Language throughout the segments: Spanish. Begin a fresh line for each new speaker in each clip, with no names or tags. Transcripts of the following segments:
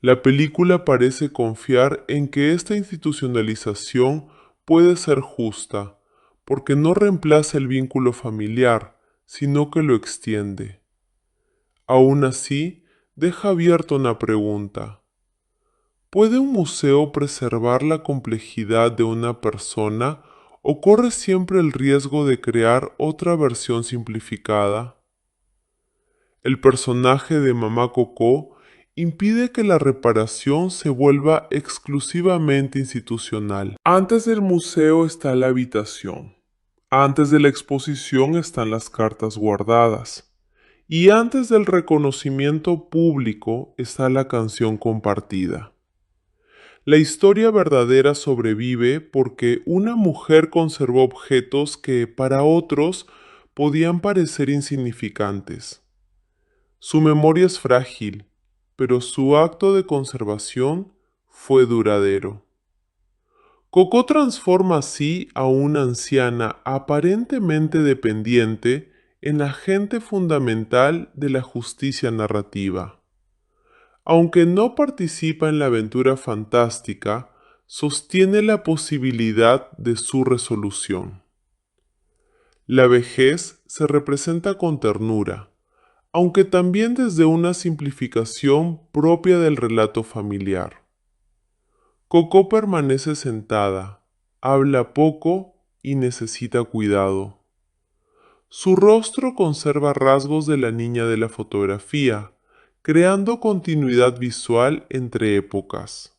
La película parece confiar en que esta institucionalización puede ser justa, porque no reemplaza el vínculo familiar, sino que lo extiende. Aún así, deja abierta una pregunta. ¿Puede un museo preservar la complejidad de una persona o corre siempre el riesgo de crear otra versión simplificada? El personaje de Mamá Coco impide que la reparación se vuelva exclusivamente institucional. Antes del museo está la habitación. Antes de la exposición están las cartas guardadas. Y antes del reconocimiento público está la canción compartida. La historia verdadera sobrevive porque una mujer conservó objetos que para otros podían parecer insignificantes. Su memoria es frágil, pero su acto de conservación fue duradero. Coco transforma así a una anciana aparentemente dependiente en agente fundamental de la justicia narrativa. Aunque no participa en la aventura fantástica, sostiene la posibilidad de su resolución. La vejez se representa con ternura, aunque también desde una simplificación propia del relato familiar. Coco permanece sentada, habla poco y necesita cuidado. Su rostro conserva rasgos de la niña de la fotografía, creando continuidad visual entre épocas.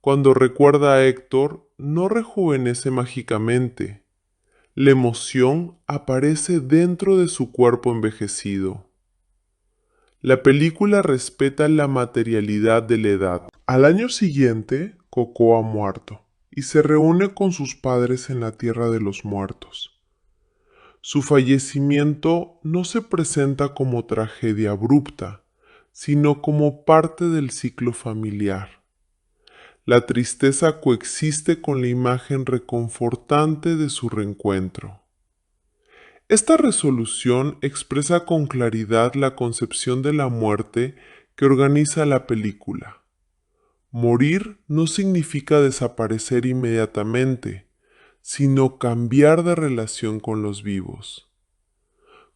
Cuando recuerda a Héctor, no rejuvenece mágicamente. La emoción aparece dentro de su cuerpo envejecido. La película respeta la materialidad de la edad. Al año siguiente, Coco ha muerto y se reúne con sus padres en la tierra de los muertos. Su fallecimiento no se presenta como tragedia abrupta, sino como parte del ciclo familiar. La tristeza coexiste con la imagen reconfortante de su reencuentro. Esta resolución expresa con claridad la concepción de la muerte que organiza la película. Morir no significa desaparecer inmediatamente, sino cambiar de relación con los vivos.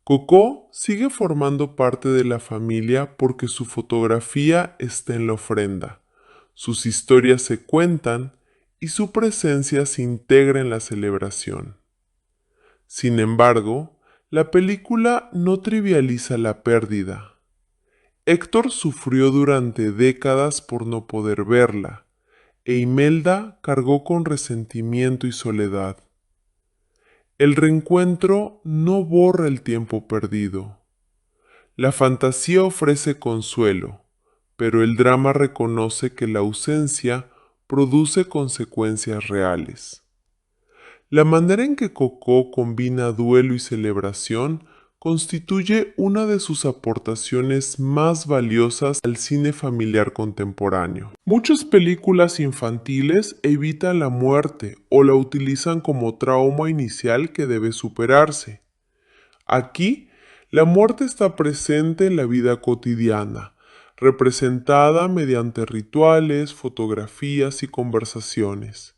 Coco sigue formando parte de la familia porque su fotografía está en la ofrenda, sus historias se cuentan y su presencia se integra en la celebración. Sin embargo, la película no trivializa la pérdida. Héctor sufrió durante décadas por no poder verla, e Imelda cargó con resentimiento y soledad. El reencuentro no borra el tiempo perdido. La fantasía ofrece consuelo, pero el drama reconoce que la ausencia produce consecuencias reales. La manera en que Coco combina duelo y celebración constituye una de sus aportaciones más valiosas al cine familiar contemporáneo. Muchas películas infantiles evitan la muerte o la utilizan como trauma inicial que debe superarse. Aquí, la muerte está presente en la vida cotidiana, representada mediante rituales, fotografías y conversaciones.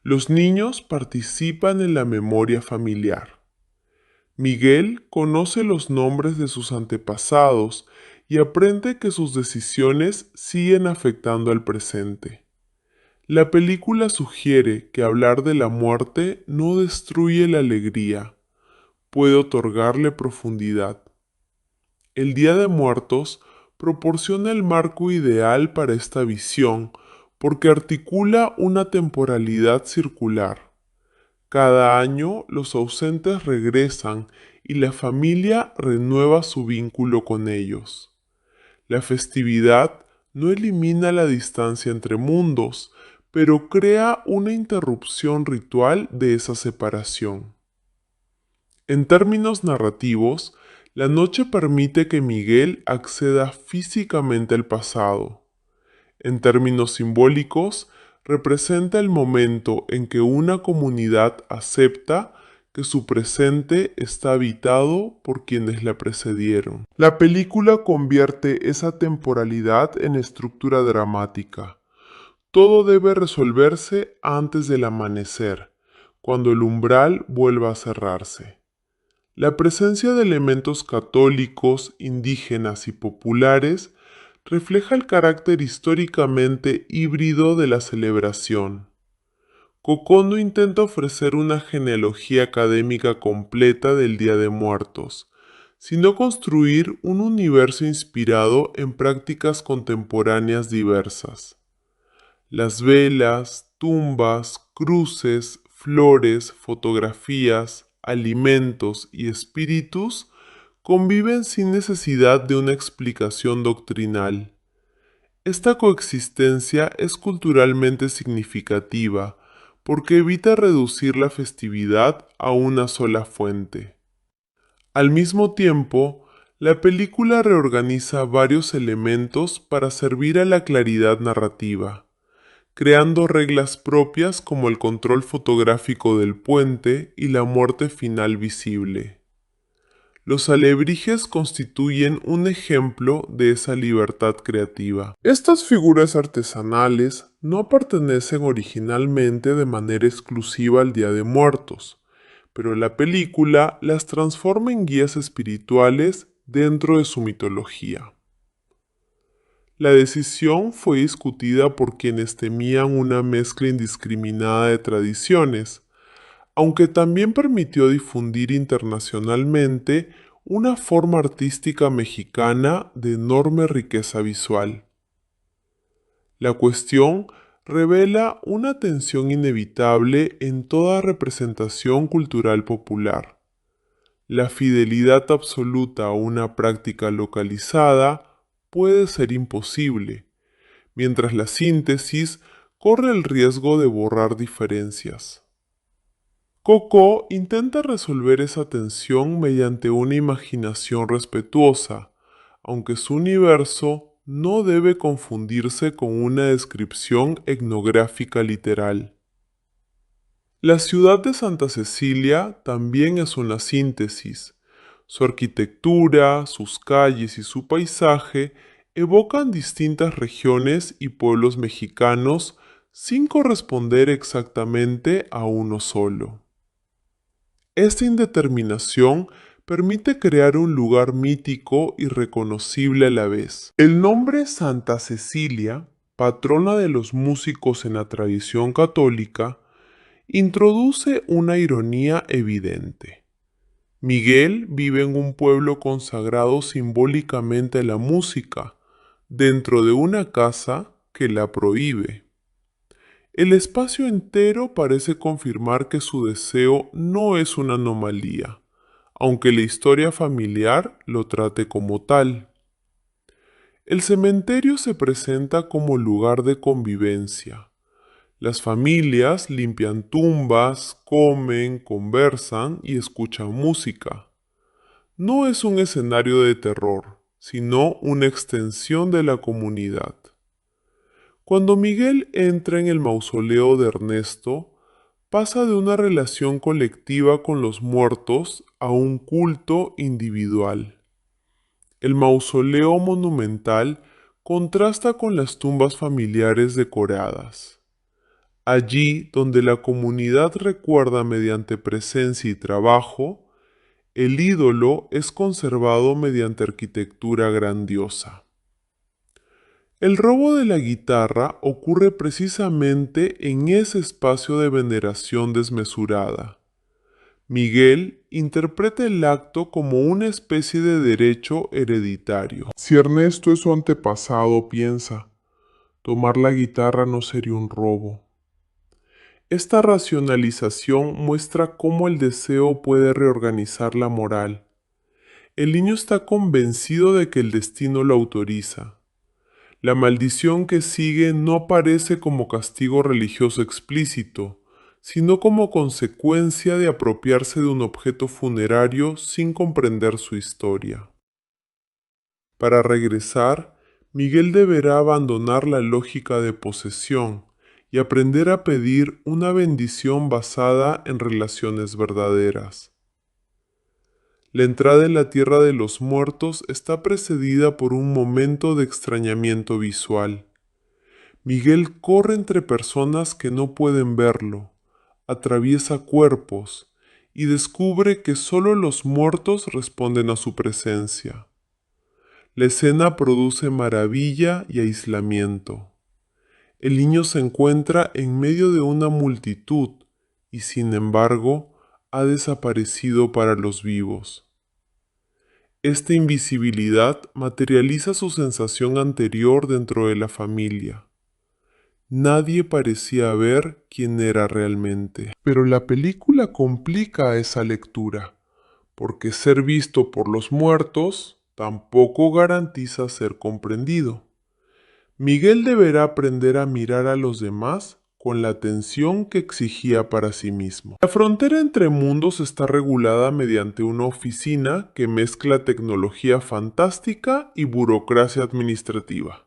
Los niños participan en la memoria familiar. Miguel conoce los nombres de sus antepasados y aprende que sus decisiones siguen afectando al presente. La película sugiere que hablar de la muerte no destruye la alegría, puede otorgarle profundidad. El Día de Muertos proporciona el marco ideal para esta visión porque articula una temporalidad circular. Cada año los ausentes regresan y la familia renueva su vínculo con ellos. La festividad no elimina la distancia entre mundos, pero crea una interrupción ritual de esa separación. En términos narrativos, la noche permite que Miguel acceda físicamente al pasado. En términos simbólicos, representa el momento en que una comunidad acepta que su presente está habitado por quienes la precedieron. La película convierte esa temporalidad en estructura dramática. Todo debe resolverse antes del amanecer, cuando el umbral vuelva a cerrarse. La presencia de elementos católicos, indígenas y populares refleja el carácter históricamente híbrido de la celebración. Coco no intenta ofrecer una genealogía académica completa del Día de Muertos, sino construir un universo inspirado en prácticas contemporáneas diversas. Las velas, tumbas, cruces, flores, fotografías, alimentos y espíritus conviven sin necesidad de una explicación doctrinal. Esta coexistencia es culturalmente significativa porque evita reducir la festividad a una sola fuente. Al mismo tiempo, la película reorganiza varios elementos para servir a la claridad narrativa, creando reglas propias como el control fotográfico del puente y la muerte final visible. Los alebrijes constituyen un ejemplo de esa libertad creativa. Estas figuras artesanales no pertenecen originalmente de manera exclusiva al Día de Muertos, pero la película las transforma en guías espirituales dentro de su mitología. La decisión fue discutida por quienes temían una mezcla indiscriminada de tradiciones, aunque también permitió difundir internacionalmente una forma artística mexicana de enorme riqueza visual. La cuestión revela una tensión inevitable en toda representación cultural popular. La fidelidad absoluta a una práctica localizada puede ser imposible, mientras la síntesis corre el riesgo de borrar diferencias. Coco intenta resolver esa tensión mediante una imaginación respetuosa, aunque su universo no debe confundirse con una descripción etnográfica literal. La ciudad de Santa Cecilia también es una síntesis. Su arquitectura, sus calles y su paisaje evocan distintas regiones y pueblos mexicanos sin corresponder exactamente a uno solo. Esta indeterminación permite crear un lugar mítico y reconocible a la vez. El nombre Santa Cecilia, patrona de los músicos en la tradición católica, introduce una ironía evidente. Miguel vive en un pueblo consagrado simbólicamente a la música, dentro de una casa que la prohíbe. El espacio entero parece confirmar que su deseo no es una anomalía, aunque la historia familiar lo trate como tal. El cementerio se presenta como lugar de convivencia. Las familias limpian tumbas, comen, conversan y escuchan música. No es un escenario de terror, sino una extensión de la comunidad. Cuando Miguel entra en el mausoleo de Ernesto, pasa de una relación colectiva con los muertos a un culto individual. El mausoleo monumental contrasta con las tumbas familiares decoradas. Allí donde la comunidad recuerda mediante presencia y trabajo, el ídolo es conservado mediante arquitectura grandiosa. El robo de la guitarra ocurre precisamente en ese espacio de veneración desmesurada. Miguel interpreta el acto como una especie de derecho hereditario. Si Ernesto es su antepasado, piensa, tomar la guitarra no sería un robo. Esta racionalización muestra cómo el deseo puede reorganizar la moral. El niño está convencido de que el destino lo autoriza. La maldición que sigue no aparece como castigo religioso explícito, sino como consecuencia de apropiarse de un objeto funerario sin comprender su historia. Para regresar, Miguel deberá abandonar la lógica de posesión y aprender a pedir una bendición basada en relaciones verdaderas. La entrada en la tierra de los muertos está precedida por un momento de extrañamiento visual. Miguel corre entre personas que no pueden verlo, atraviesa cuerpos y descubre que solo los muertos responden a su presencia. La escena produce maravilla y aislamiento. El niño se encuentra en medio de una multitud y, sin embargo, ha desaparecido para los vivos. Esta invisibilidad materializa su sensación anterior dentro de la familia. Nadie parecía ver quién era realmente. Pero la película complica esa lectura, porque ser visto por los muertos tampoco garantiza ser comprendido. Miguel deberá aprender a mirar a los demás con la atención que exigía para sí mismo. La frontera entre mundos está regulada mediante una oficina que mezcla tecnología fantástica y burocracia administrativa.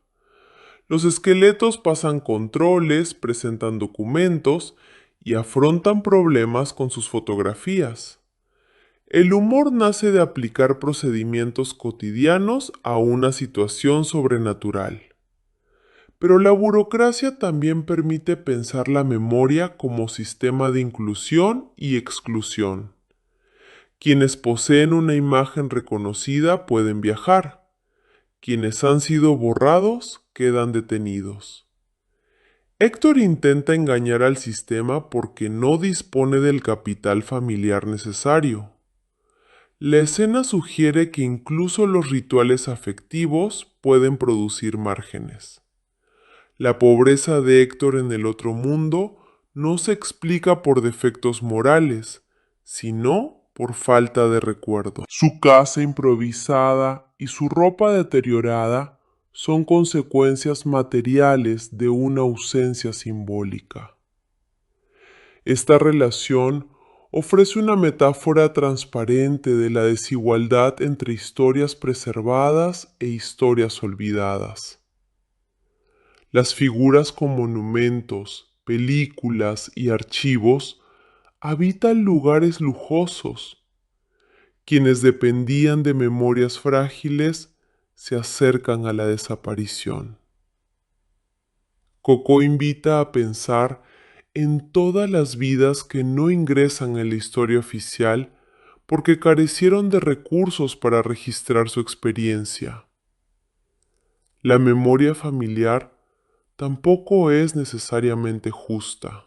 Los esqueletos pasan controles, presentan documentos y afrontan problemas con sus fotografías. El humor nace de aplicar procedimientos cotidianos a una situación sobrenatural. Pero la burocracia también permite pensar la memoria como sistema de inclusión y exclusión. Quienes poseen una imagen reconocida pueden viajar. Quienes han sido borrados quedan detenidos. Héctor intenta engañar al sistema porque no dispone del capital familiar necesario. La escena sugiere que incluso los rituales afectivos pueden producir márgenes. La pobreza de Héctor en el otro mundo no se explica por defectos morales, sino por falta de recuerdo. Su casa improvisada y su ropa deteriorada son consecuencias materiales de una ausencia simbólica. Esta relación ofrece una metáfora transparente de la desigualdad entre historias preservadas e historias olvidadas. Las figuras con monumentos, películas y archivos habitan lugares lujosos. Quienes dependían de memorias frágiles se acercan a la desaparición. Coco invita a pensar en todas las vidas que no ingresan en la historia oficial porque carecieron de recursos para registrar su experiencia. La memoria familiar tampoco es necesariamente justa.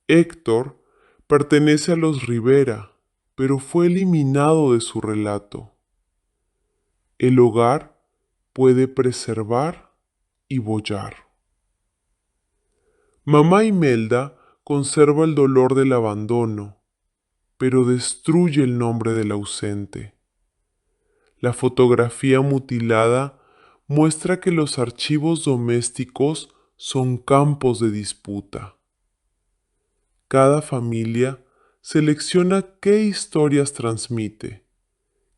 Héctor pertenece a los Rivera, pero fue eliminado de su relato. El hogar puede preservar y bollar. Mamá Imelda conserva el dolor del abandono, pero destruye el nombre del ausente. La fotografía mutilada muestra que los archivos domésticos son campos de disputa. Cada familia selecciona qué historias transmite,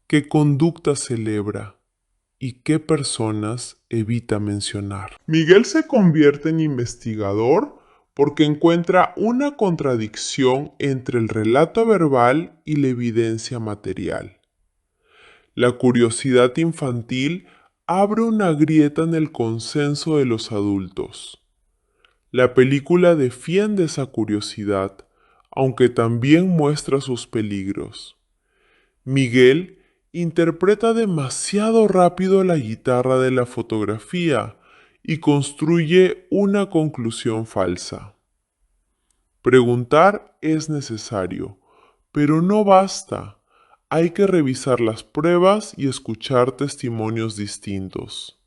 qué conductas celebra y qué personas evita mencionar. Miguel se convierte en investigador porque encuentra una contradicción entre el relato verbal y la evidencia material. La curiosidad infantil abre una grieta en el consenso de los adultos. La película defiende esa curiosidad, aunque también muestra sus peligros. Miguel interpreta demasiado rápido la guitarra de la fotografía y construye una conclusión falsa. Preguntar es necesario, pero no basta. Hay que revisar las pruebas y escuchar testimonios distintos.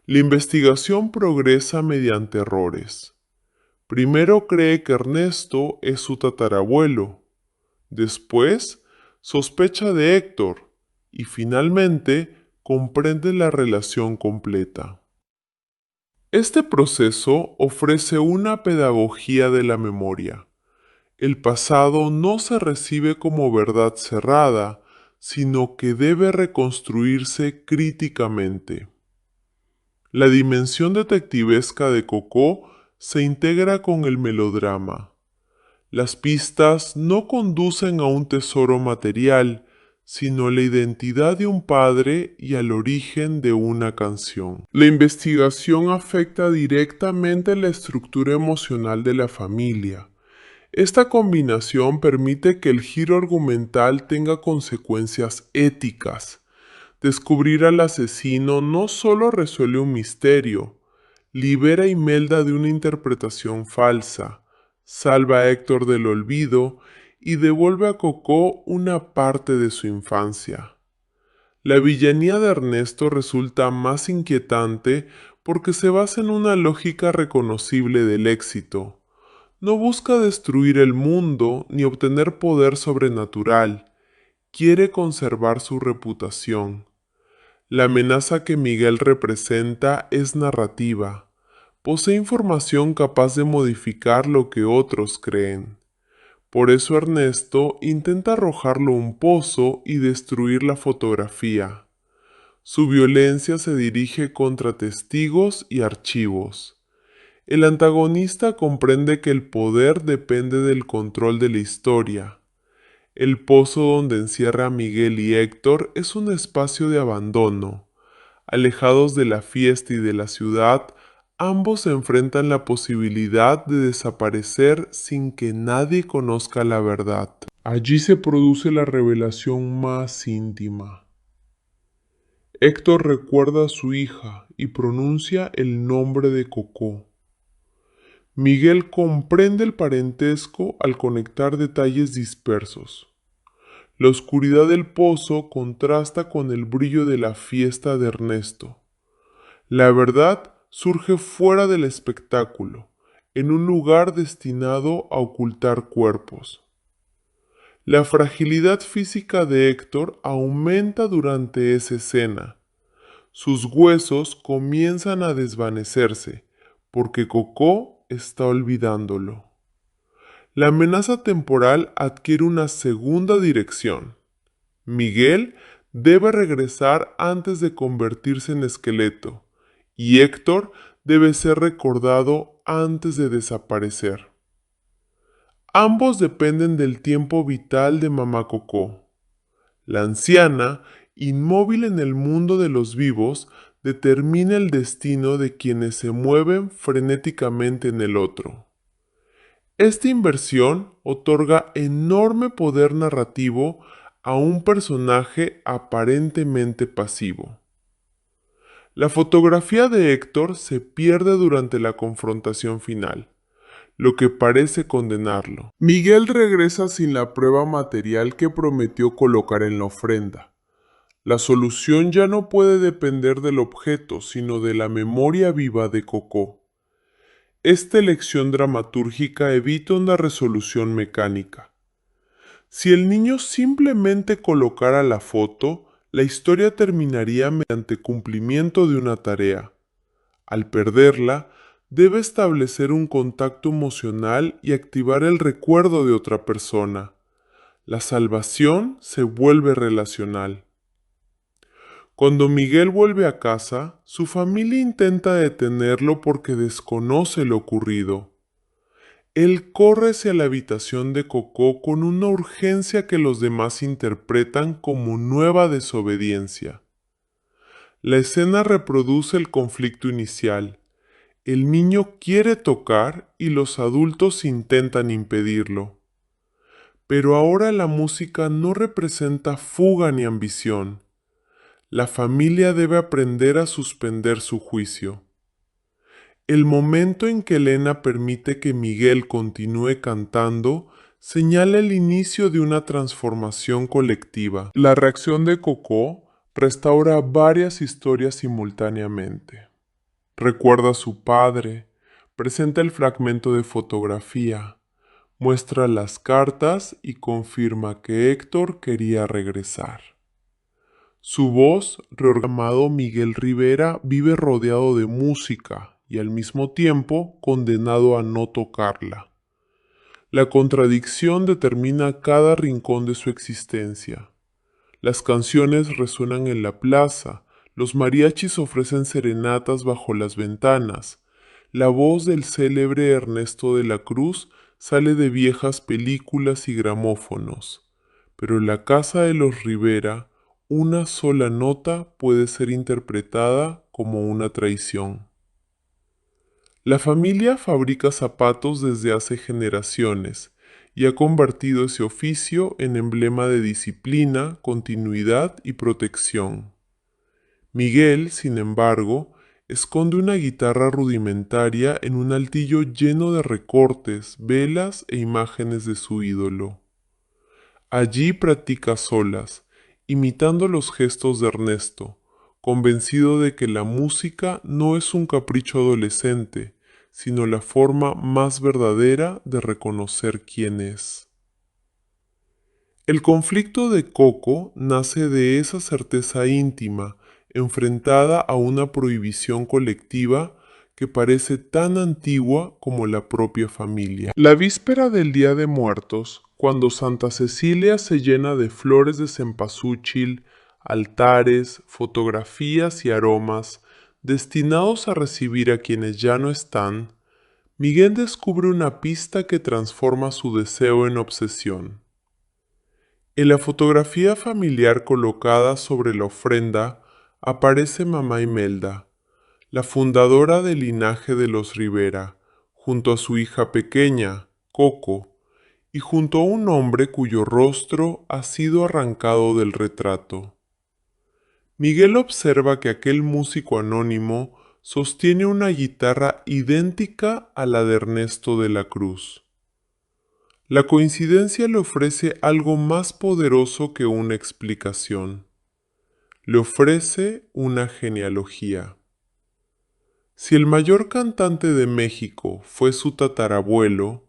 La investigación progresa mediante errores. Primero cree que Ernesto es su tatarabuelo. Después sospecha de Héctor y finalmente comprende la relación completa. Este proceso ofrece una pedagogía de la memoria. El pasado no se recibe como verdad cerrada, sino que debe reconstruirse críticamente. La dimensión detectivesca de Coco se integra con el melodrama. Las pistas no conducen a un tesoro material, sino a la identidad de un padre y al origen de una canción. La investigación afecta directamente la estructura emocional de la familia. Esta combinación permite que el giro argumental tenga consecuencias éticas. Descubrir al asesino no solo resuelve un misterio, libera a Imelda de una interpretación falsa, salva a Héctor del olvido y devuelve a Coco una parte de su infancia. La villanía de Ernesto resulta más inquietante porque se basa en una lógica reconocible del éxito. No busca destruir el mundo ni obtener poder sobrenatural, quiere conservar su reputación. La amenaza que Miguel representa es narrativa. Posee información capaz de modificar lo que otros creen. Por eso Ernesto intenta arrojarlo a un pozo y destruir la fotografía. Su violencia se dirige contra testigos y archivos. El antagonista comprende que el poder depende del control de la historia. El pozo donde encierra a Miguel y Héctor es un espacio de abandono. Alejados de la fiesta y de la ciudad, ambos enfrentan la posibilidad de desaparecer sin que nadie conozca la verdad. Allí se produce la revelación más íntima. Héctor recuerda a su hija y pronuncia el nombre de Coco. Miguel comprende el parentesco al conectar detalles dispersos. La oscuridad del pozo contrasta con el brillo de la fiesta de Ernesto. La verdad surge fuera del espectáculo, en un lugar destinado a ocultar cuerpos. La fragilidad física de Héctor aumenta durante esa escena. Sus huesos comienzan a desvanecerse, porque Coco está olvidándolo. La amenaza temporal adquiere una segunda dirección. Miguel debe regresar antes de convertirse en esqueleto, y Héctor debe ser recordado antes de desaparecer. Ambos dependen del tiempo vital de Mamá Coco. La anciana, inmóvil en el mundo de los vivos, determina el destino de quienes se mueven frenéticamente en el otro. Esta inversión otorga enorme poder narrativo a un personaje aparentemente pasivo. La fotografía de Héctor se pierde durante la confrontación final, lo que parece condenarlo. Miguel regresa sin la prueba material que prometió colocar en la ofrenda. La solución ya no puede depender del objeto, sino de la memoria viva de Coco. Esta elección dramatúrgica evita una resolución mecánica. Si el niño simplemente colocara la foto, la historia terminaría mediante cumplimiento de una tarea. Al perderla, debe establecer un contacto emocional y activar el recuerdo de otra persona. La salvación se vuelve relacional. Cuando Miguel vuelve a casa, su familia intenta detenerlo porque desconoce lo ocurrido. Él corre hacia la habitación de Coco con una urgencia que los demás interpretan como nueva desobediencia. La escena reproduce el conflicto inicial. El niño quiere tocar y los adultos intentan impedirlo. Pero ahora la música no representa fuga ni ambición. La familia debe aprender a suspender su juicio. El momento en que Elena permite que Miguel continúe cantando señala el inicio de una transformación colectiva. La reacción de Coco restaura varias historias simultáneamente. Recuerda a su padre, presenta el fragmento de fotografía, muestra las cartas y confirma que Héctor quería regresar. Su voz, reorganizado Miguel Rivera, vive rodeado de música y al mismo tiempo condenado a no tocarla. La contradicción determina cada rincón de su existencia. Las canciones resuenan en la plaza, Los mariachis ofrecen serenatas bajo las ventanas. La voz del célebre Ernesto de la Cruz sale de viejas películas y gramófonos. Pero en la casa de los Rivera, una sola nota puede ser interpretada como una traición. La familia fabrica zapatos desde hace generaciones y ha convertido ese oficio en emblema de disciplina, continuidad y protección. Miguel, sin embargo, esconde una guitarra rudimentaria en un altillo lleno de recortes, velas e imágenes de su ídolo. Allí practica a solas, imitando los gestos de Ernesto, convencido de que la música no es un capricho adolescente, sino la forma más verdadera de reconocer quién es. El conflicto de Coco nace de esa certeza íntima, enfrentada a una prohibición colectiva que parece tan antigua como la propia familia. La víspera del Día de Muertos, cuando Santa Cecilia se llena de flores de cempasúchil, altares, fotografías y aromas destinados a recibir a quienes ya no están, Miguel descubre una pista que transforma su deseo en obsesión. En la fotografía familiar colocada sobre la ofrenda aparece mamá Imelda, la fundadora del linaje de los Rivera, junto a su hija pequeña, Coco, y junto a un hombre cuyo rostro ha sido arrancado del retrato. Miguel observa que aquel músico anónimo sostiene una guitarra idéntica a la de Ernesto de la Cruz. La coincidencia le ofrece algo más poderoso que una explicación. Le ofrece una genealogía. Si el mayor cantante de México fue su tatarabuelo,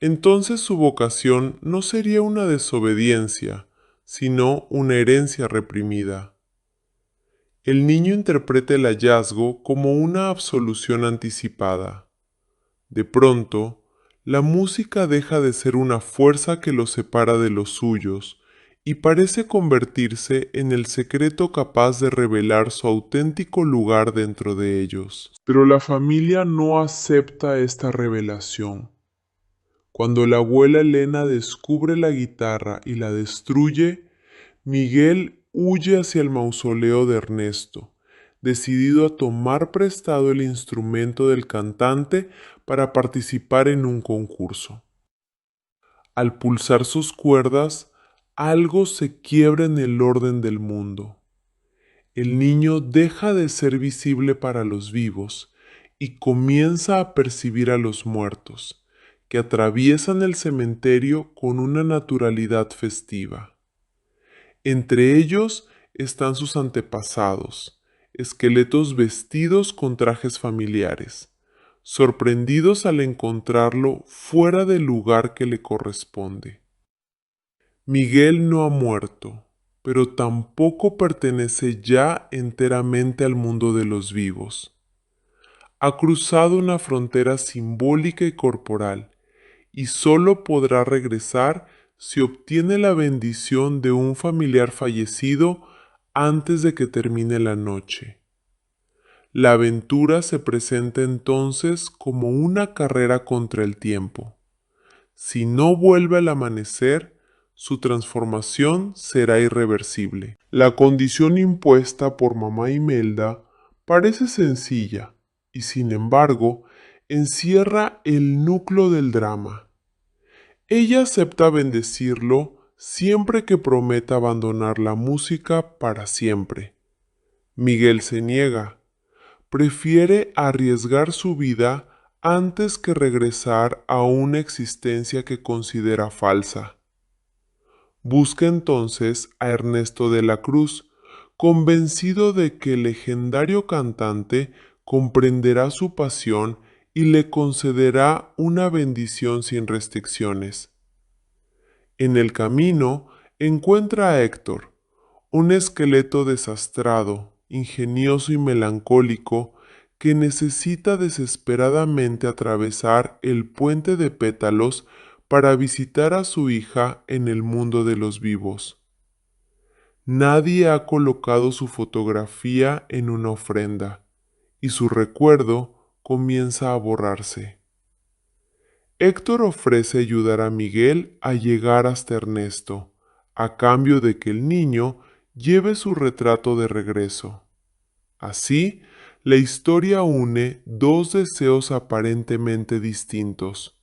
entonces su vocación no sería una desobediencia, sino una herencia reprimida. El niño interpreta el hallazgo como una absolución anticipada. De pronto, la música deja de ser una fuerza que los separa de los suyos y parece convertirse en el secreto capaz de revelar su auténtico lugar dentro de ellos. Pero la familia no acepta esta revelación. Cuando la abuela Elena descubre la guitarra y la destruye, Miguel huye hacia el mausoleo de Ernesto, decidido a tomar prestado el instrumento del cantante para participar en un concurso. Al pulsar sus cuerdas, algo se quiebra en el orden del mundo. El niño deja de ser visible para los vivos y comienza a percibir a los muertos, que atraviesan el cementerio con una naturalidad festiva. Entre ellos están sus antepasados, esqueletos vestidos con trajes familiares, sorprendidos al encontrarlo fuera del lugar que le corresponde. Miguel no ha muerto, pero tampoco pertenece ya enteramente al mundo de los vivos. Ha cruzado una frontera simbólica y corporal, y solo podrá regresar si obtiene la bendición de un familiar fallecido antes de que termine la noche. La aventura se presenta entonces como una carrera contra el tiempo. Si no vuelve al amanecer, su transformación será irreversible. La condición impuesta por mamá Imelda parece sencilla y sin embargo encierra el núcleo del drama. Ella acepta bendecirlo siempre que prometa abandonar la música para siempre. Miguel se niega. Prefiere arriesgar su vida antes que regresar a una existencia que considera falsa. Busca entonces a Ernesto de la Cruz, convencido de que el legendario cantante comprenderá su pasión y le concederá una bendición sin restricciones. En el camino encuentra a Héctor, un esqueleto desastrado, ingenioso y melancólico que necesita desesperadamente atravesar el puente de pétalos para visitar a su hija en el mundo de los vivos. Nadie ha colocado su fotografía en una ofrenda, y su recuerdo comienza a borrarse. Héctor ofrece ayudar a Miguel a llegar hasta Ernesto, a cambio de que el niño lleve su retrato de regreso. Así, la historia une dos deseos aparentemente distintos: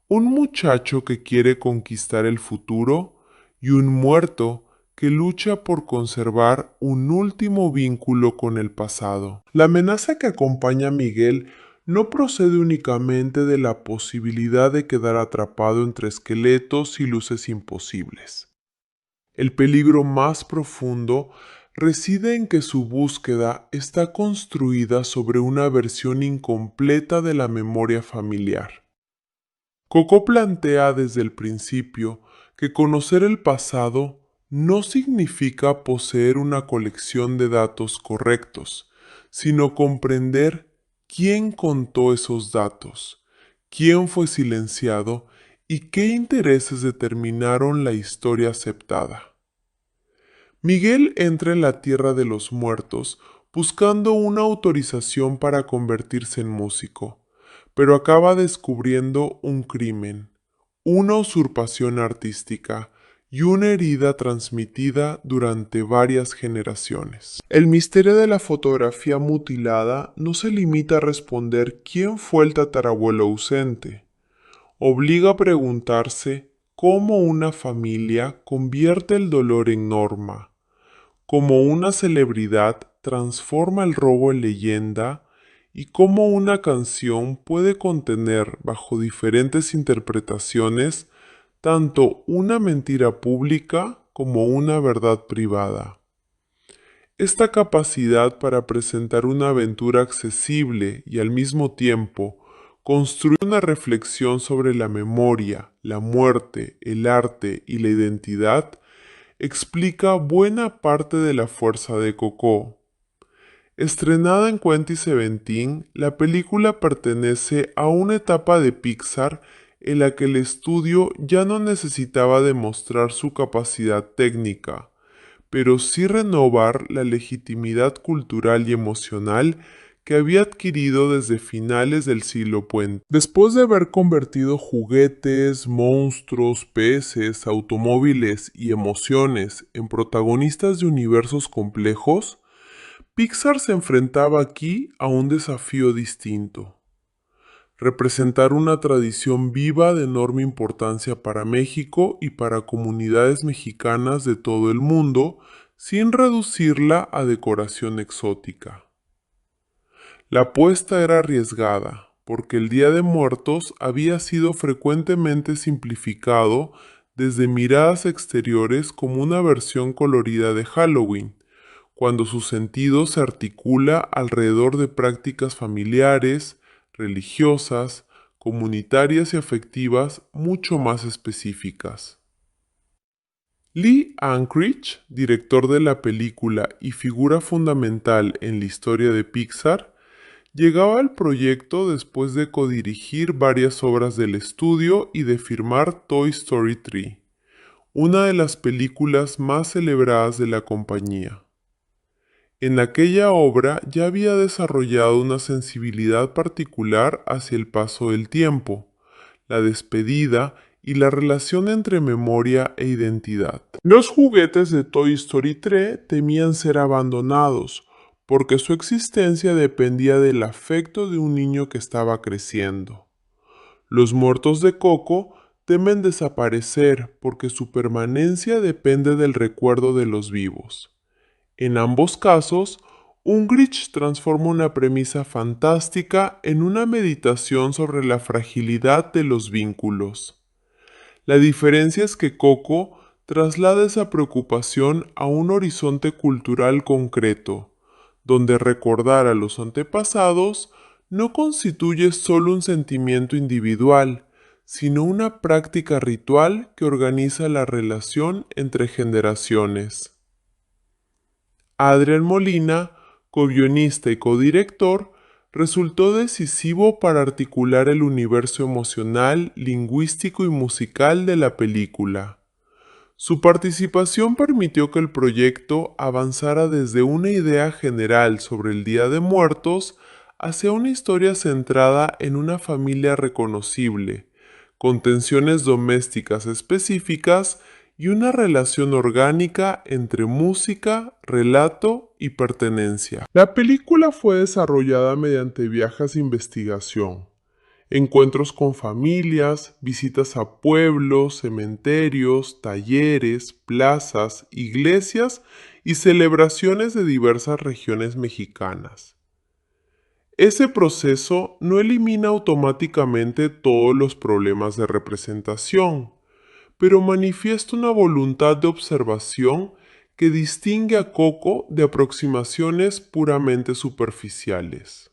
un muchacho que quiere conquistar el futuro y un muerto que lucha por conservar un último vínculo con el pasado. La amenaza que acompaña a Miguel no procede únicamente de la posibilidad de quedar atrapado entre esqueletos y luces imposibles. El peligro más profundo reside en que su búsqueda está construida sobre una versión incompleta de la memoria familiar. Coco plantea desde el principio que conocer el pasado no significa poseer una colección de datos correctos, sino comprender quién contó esos datos, quién fue silenciado y qué intereses determinaron la historia aceptada. Miguel entra en la tierra de los muertos buscando una autorización para convertirse en músico, pero acaba descubriendo un crimen, una usurpación artística y una herida transmitida durante varias generaciones. El misterio de la fotografía mutilada no se limita a responder quién fue el tatarabuelo ausente. Obliga a preguntarse cómo una familia convierte el dolor en norma, cómo una celebridad transforma el robo en leyenda y cómo una canción puede contener, bajo diferentes interpretaciones, tanto una mentira pública como una verdad privada. Esta capacidad para presentar una aventura accesible y al mismo tiempo construir una reflexión sobre la memoria, la muerte, el arte y la identidad explica buena parte de la fuerza de Coco. Estrenada en 2017, la película pertenece a una etapa de Pixar en la que el estudio ya no necesitaba demostrar su capacidad técnica, pero sí renovar la legitimidad cultural y emocional que había adquirido desde finales del siglo XX. Después de haber convertido juguetes, monstruos, peces, automóviles y emociones en protagonistas de universos complejos, Pixar se enfrentaba aquí a un desafío distinto: representar una tradición viva de enorme importancia para México y para comunidades mexicanas de todo el mundo, sin reducirla a decoración exótica. La apuesta era arriesgada, porque el Día de Muertos había sido frecuentemente simplificado desde miradas exteriores como una versión colorida de Halloween, cuando su sentido se articula alrededor de prácticas familiares, religiosas, comunitarias y afectivas mucho más específicas. Lee Unkrich, director de la película y figura fundamental en la historia de Pixar, llegaba al proyecto después de codirigir varias obras del estudio y de firmar Toy Story 3, una de las películas más celebradas de la compañía. En aquella obra ya había desarrollado una sensibilidad particular hacia el paso del tiempo, la despedida y la relación entre memoria e identidad. Los juguetes de Toy Story 3 temían ser abandonados, porque su existencia dependía del afecto de un niño que estaba creciendo. Los muertos de Coco temen desaparecer porque su permanencia depende del recuerdo de los vivos. En ambos casos, Unkrich transforma una premisa fantástica en una meditación sobre la fragilidad de los vínculos. La diferencia es que Coco traslada esa preocupación a un horizonte cultural concreto, donde recordar a los antepasados no constituye solo un sentimiento individual, sino una práctica ritual que organiza la relación entre generaciones. Adrián Molina, co-guionista y codirector, resultó decisivo para articular el universo emocional, lingüístico y musical de la película. Su participación permitió que el proyecto avanzara desde una idea general sobre el Día de Muertos hacia una historia centrada en una familia reconocible, con tensiones domésticas específicas y una relación orgánica entre música, relato y pertenencia. La película fue desarrollada mediante viajes de investigación, encuentros con familias, visitas a pueblos, cementerios, talleres, plazas, iglesias y celebraciones de diversas regiones mexicanas. Ese proceso no elimina automáticamente todos los problemas de representación, pero manifiesta una voluntad de observación que distingue a Coco de aproximaciones puramente superficiales.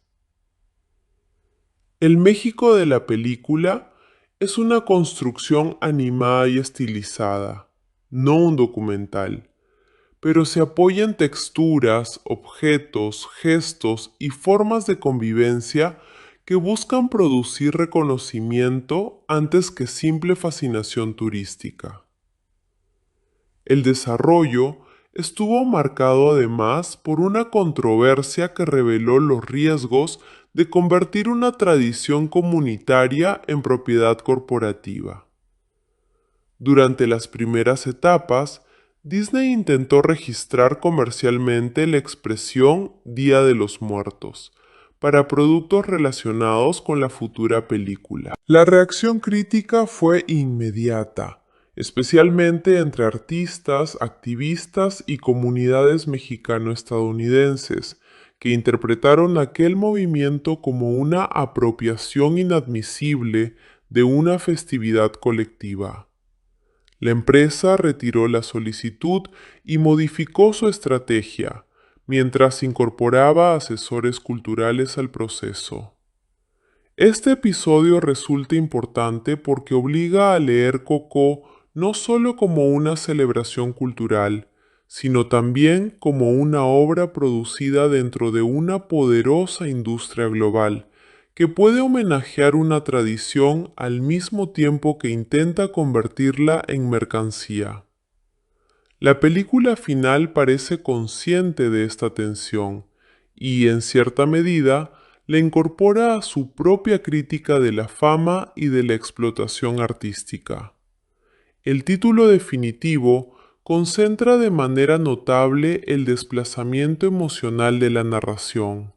El México de la película es una construcción animada y estilizada, no un documental, pero se apoya en texturas, objetos, gestos y formas de convivencia que buscan producir reconocimiento antes que simple fascinación turística. El desarrollo estuvo marcado además por una controversia que reveló los riesgos de convertir una tradición comunitaria en propiedad corporativa. Durante las primeras etapas, Disney intentó registrar comercialmente la expresión Día de los Muertos para productos relacionados con la futura película. La reacción crítica fue inmediata, especialmente entre artistas, activistas y comunidades mexicano-estadounidenses, que interpretaron aquel movimiento como una apropiación inadmisible de una festividad colectiva. La empresa retiró la solicitud y modificó su estrategia, mientras incorporaba asesores culturales al proceso. Este episodio resulta importante porque obliga a leer Coco no solo como una celebración cultural, sino también como una obra producida dentro de una poderosa industria global, que puede homenajear una tradición al mismo tiempo que intenta convertirla en mercancía. La película final parece consciente de esta tensión y, en cierta medida, le incorpora a su propia crítica de la fama y de la explotación artística. El título definitivo concentra de manera notable el desplazamiento emocional de la narración.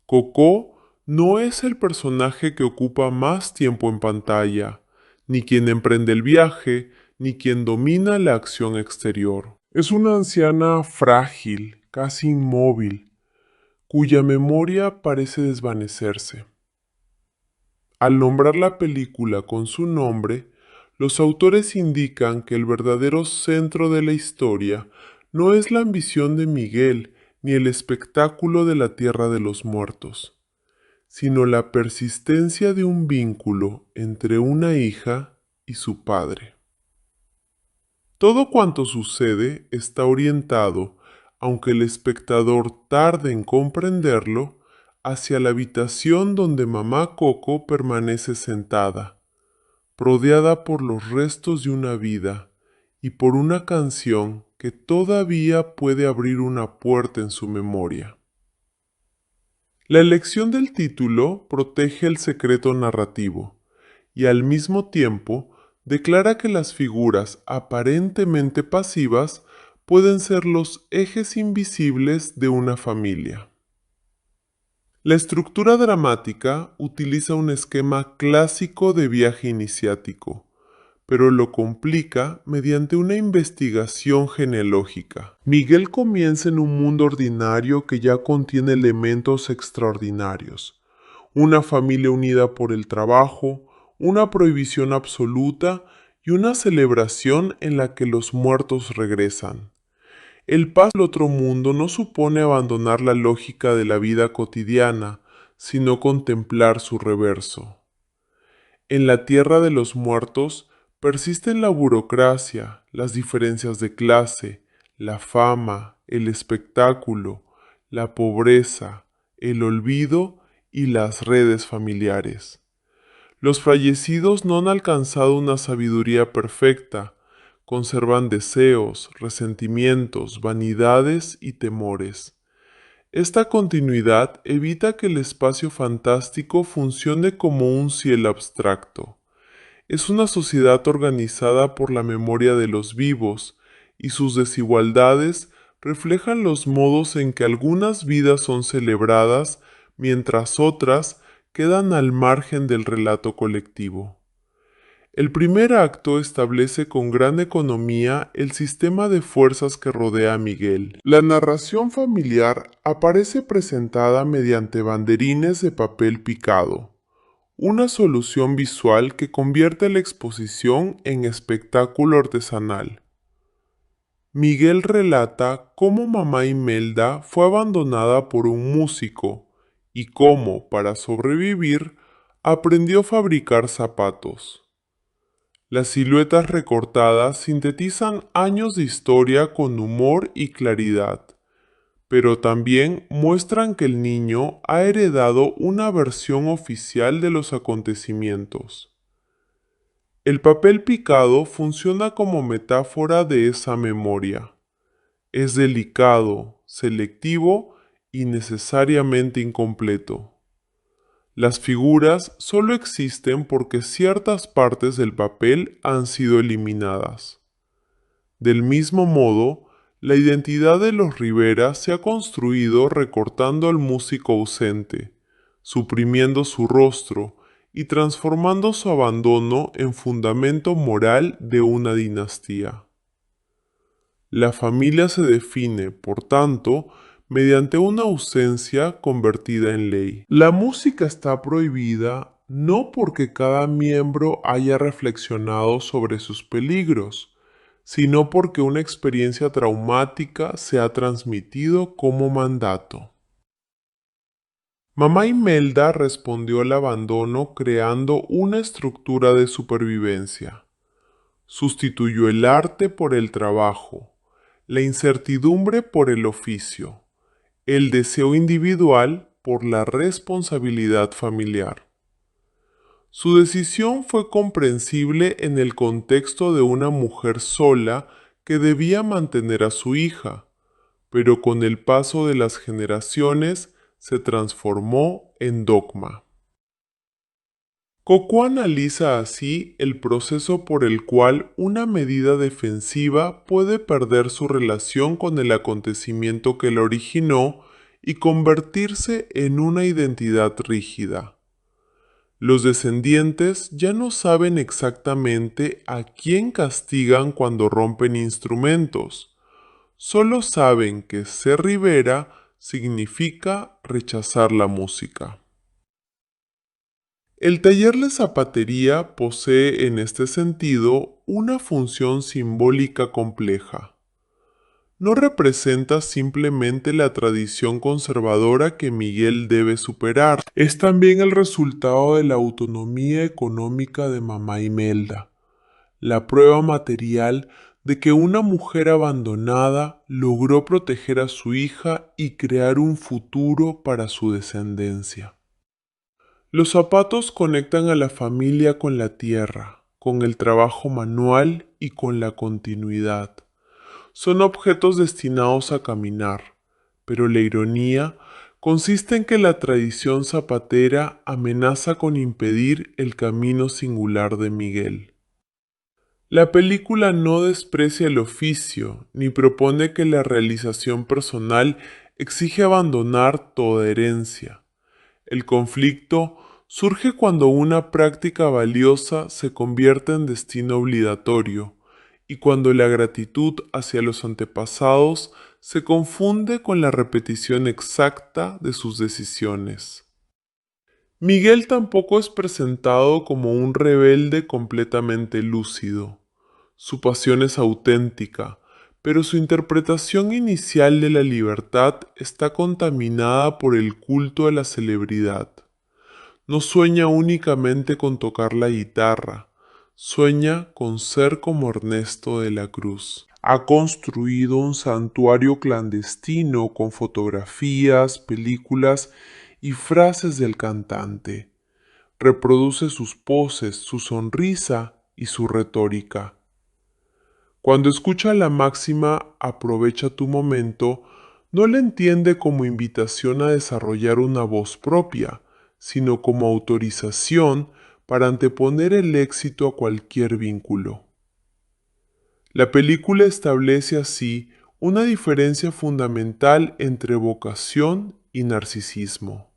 Coco no es el personaje que ocupa más tiempo en pantalla, ni quien emprende el viaje, ni quien domina la acción exterior. Es una anciana frágil, casi inmóvil, cuya memoria parece desvanecerse. Al nombrar la película con su nombre, los autores indican que el verdadero centro de la historia no es la ambición de Miguel ni el espectáculo de la Tierra de los Muertos, sino la persistencia de un vínculo entre una hija y su padre. Todo cuanto sucede está orientado, aunque el espectador tarde en comprenderlo, hacia la habitación donde mamá Coco permanece sentada, rodeada por los restos de una vida y por una canción que todavía puede abrir una puerta en su memoria. La elección del título protege el secreto narrativo y al mismo tiempo declara que las figuras aparentemente pasivas pueden ser los ejes invisibles de una familia. La estructura dramática utiliza un esquema clásico de viaje iniciático, pero lo complica mediante una investigación genealógica. Miguel comienza en un mundo ordinario que ya contiene elementos extraordinarios: una familia unida por el trabajo, una prohibición absoluta y una celebración en la que los muertos regresan. El paso al otro mundo no supone abandonar la lógica de la vida cotidiana, sino contemplar su reverso. En la tierra de los muertos persisten la burocracia, las diferencias de clase, la fama, el espectáculo, la pobreza, el olvido y las redes familiares. Los fallecidos no han alcanzado una sabiduría perfecta, conservan deseos, resentimientos, vanidades y temores. Esta continuidad evita que el espacio fantástico funcione como un cielo abstracto. Es una sociedad organizada por la memoria de los vivos, y sus desigualdades reflejan los modos en que algunas vidas son celebradas mientras otras quedan al margen del relato colectivo. El primer acto establece con gran economía el sistema de fuerzas que rodea a Miguel. La narración familiar aparece presentada mediante banderines de papel picado, una solución visual que convierte la exposición en espectáculo artesanal. Miguel relata cómo mamá Imelda fue abandonada por un músico y cómo, para sobrevivir, aprendió a fabricar zapatos. Las siluetas recortadas sintetizan años de historia con humor y claridad, pero también muestran que el niño ha heredado una versión oficial de los acontecimientos. El papel picado funciona como metáfora de esa memoria. Es delicado, selectivo y necesariamente incompleto. Las figuras solo existen porque ciertas partes del papel han sido eliminadas. Del mismo modo, la identidad de los Rivera se ha construido recortando al músico ausente, suprimiendo su rostro y transformando su abandono en fundamento moral de una dinastía. La familia se define, por tanto, mediante una ausencia convertida en ley. La música está prohibida no porque cada miembro haya reflexionado sobre sus peligros, sino porque una experiencia traumática se ha transmitido como mandato. Mamá Imelda respondió al abandono creando una estructura de supervivencia. Sustituyó el arte por el trabajo, la incertidumbre por el oficio, el deseo individual por la responsabilidad familiar. Su decisión fue comprensible en el contexto de una mujer sola que debía mantener a su hija, pero con el paso de las generaciones se transformó en dogma. Coco analiza así el proceso por el cual una medida defensiva puede perder su relación con el acontecimiento que la originó y convertirse en una identidad rígida. Los descendientes ya no saben exactamente a quién castigan cuando rompen instrumentos, solo saben que ser Rivera significa rechazar la música. El taller de zapatería posee en este sentido una función simbólica compleja. No representa simplemente la tradición conservadora que Miguel debe superar, es también el resultado de la autonomía económica de mamá Imelda, la prueba material de que una mujer abandonada logró proteger a su hija y crear un futuro para su descendencia. Los zapatos conectan a la familia con la tierra, con el trabajo manual y con la continuidad. Son objetos destinados a caminar, pero la ironía consiste en que la tradición zapatera amenaza con impedir el camino singular de Miguel. La película no desprecia el oficio, ni propone que la realización personal exige abandonar toda herencia. El conflicto surge cuando una práctica valiosa se convierte en destino obligatorio y cuando la gratitud hacia los antepasados se confunde con la repetición exacta de sus decisiones. Miguel tampoco es presentado como un rebelde completamente lúcido. Su pasión es auténtica, pero su interpretación inicial de la libertad está contaminada por el culto a la celebridad. No sueña únicamente con tocar la guitarra, sueña con ser como Ernesto de la Cruz. Ha construido un santuario clandestino con fotografías, películas y frases del cantante. Reproduce sus poses, su sonrisa y su retórica. Cuando escucha la máxima "aprovecha tu momento", no la entiende como invitación a desarrollar una voz propia, sino como autorización para anteponer el éxito a cualquier vínculo. La película establece así una diferencia fundamental entre vocación y narcisismo.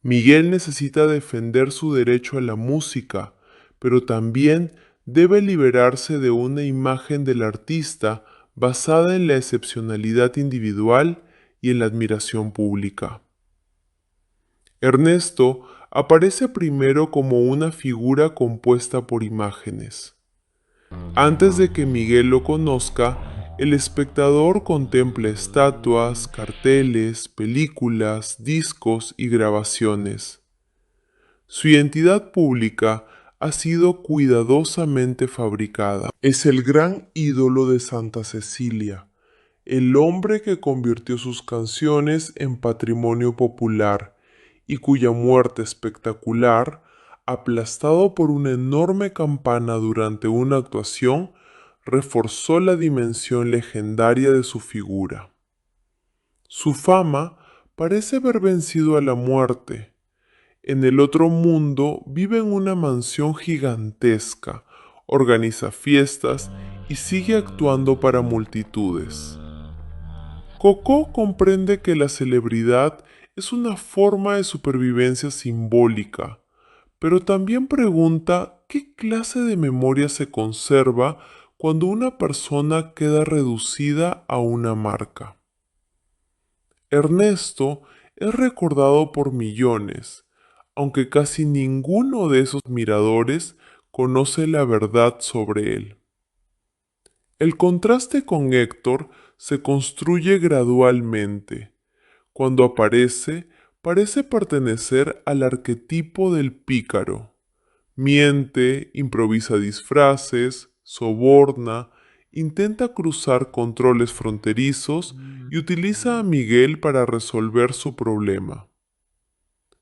Miguel necesita defender su derecho a la música, pero también debe liberarse de una imagen del artista basada en la excepcionalidad individual y en la admiración pública. Ernesto aparece primero como una figura compuesta por imágenes. Antes de que Miguel lo conozca, el espectador contempla estatuas, carteles, películas, discos y grabaciones. Su identidad pública ha sido cuidadosamente fabricada. Es el gran ídolo de Santa Cecilia, el hombre que convirtió sus canciones en patrimonio popular y cuya muerte espectacular, aplastado por una enorme campana durante una actuación, reforzó la dimensión legendaria de su figura. Su fama parece haber vencido a la muerte. En el otro mundo vive en una mansión gigantesca, organiza fiestas y sigue actuando para multitudes. Coco comprende que la celebridad es una forma de supervivencia simbólica, pero también pregunta qué clase de memoria se conserva cuando una persona queda reducida a una marca. Ernesto es recordado por millones, aunque casi ninguno de esos miradores conoce la verdad sobre él. El contraste con Héctor se construye gradualmente. Cuando aparece, parece pertenecer al arquetipo del pícaro. Miente, improvisa disfraces, soborna, intenta cruzar controles fronterizos y utiliza a Miguel para resolver su problema.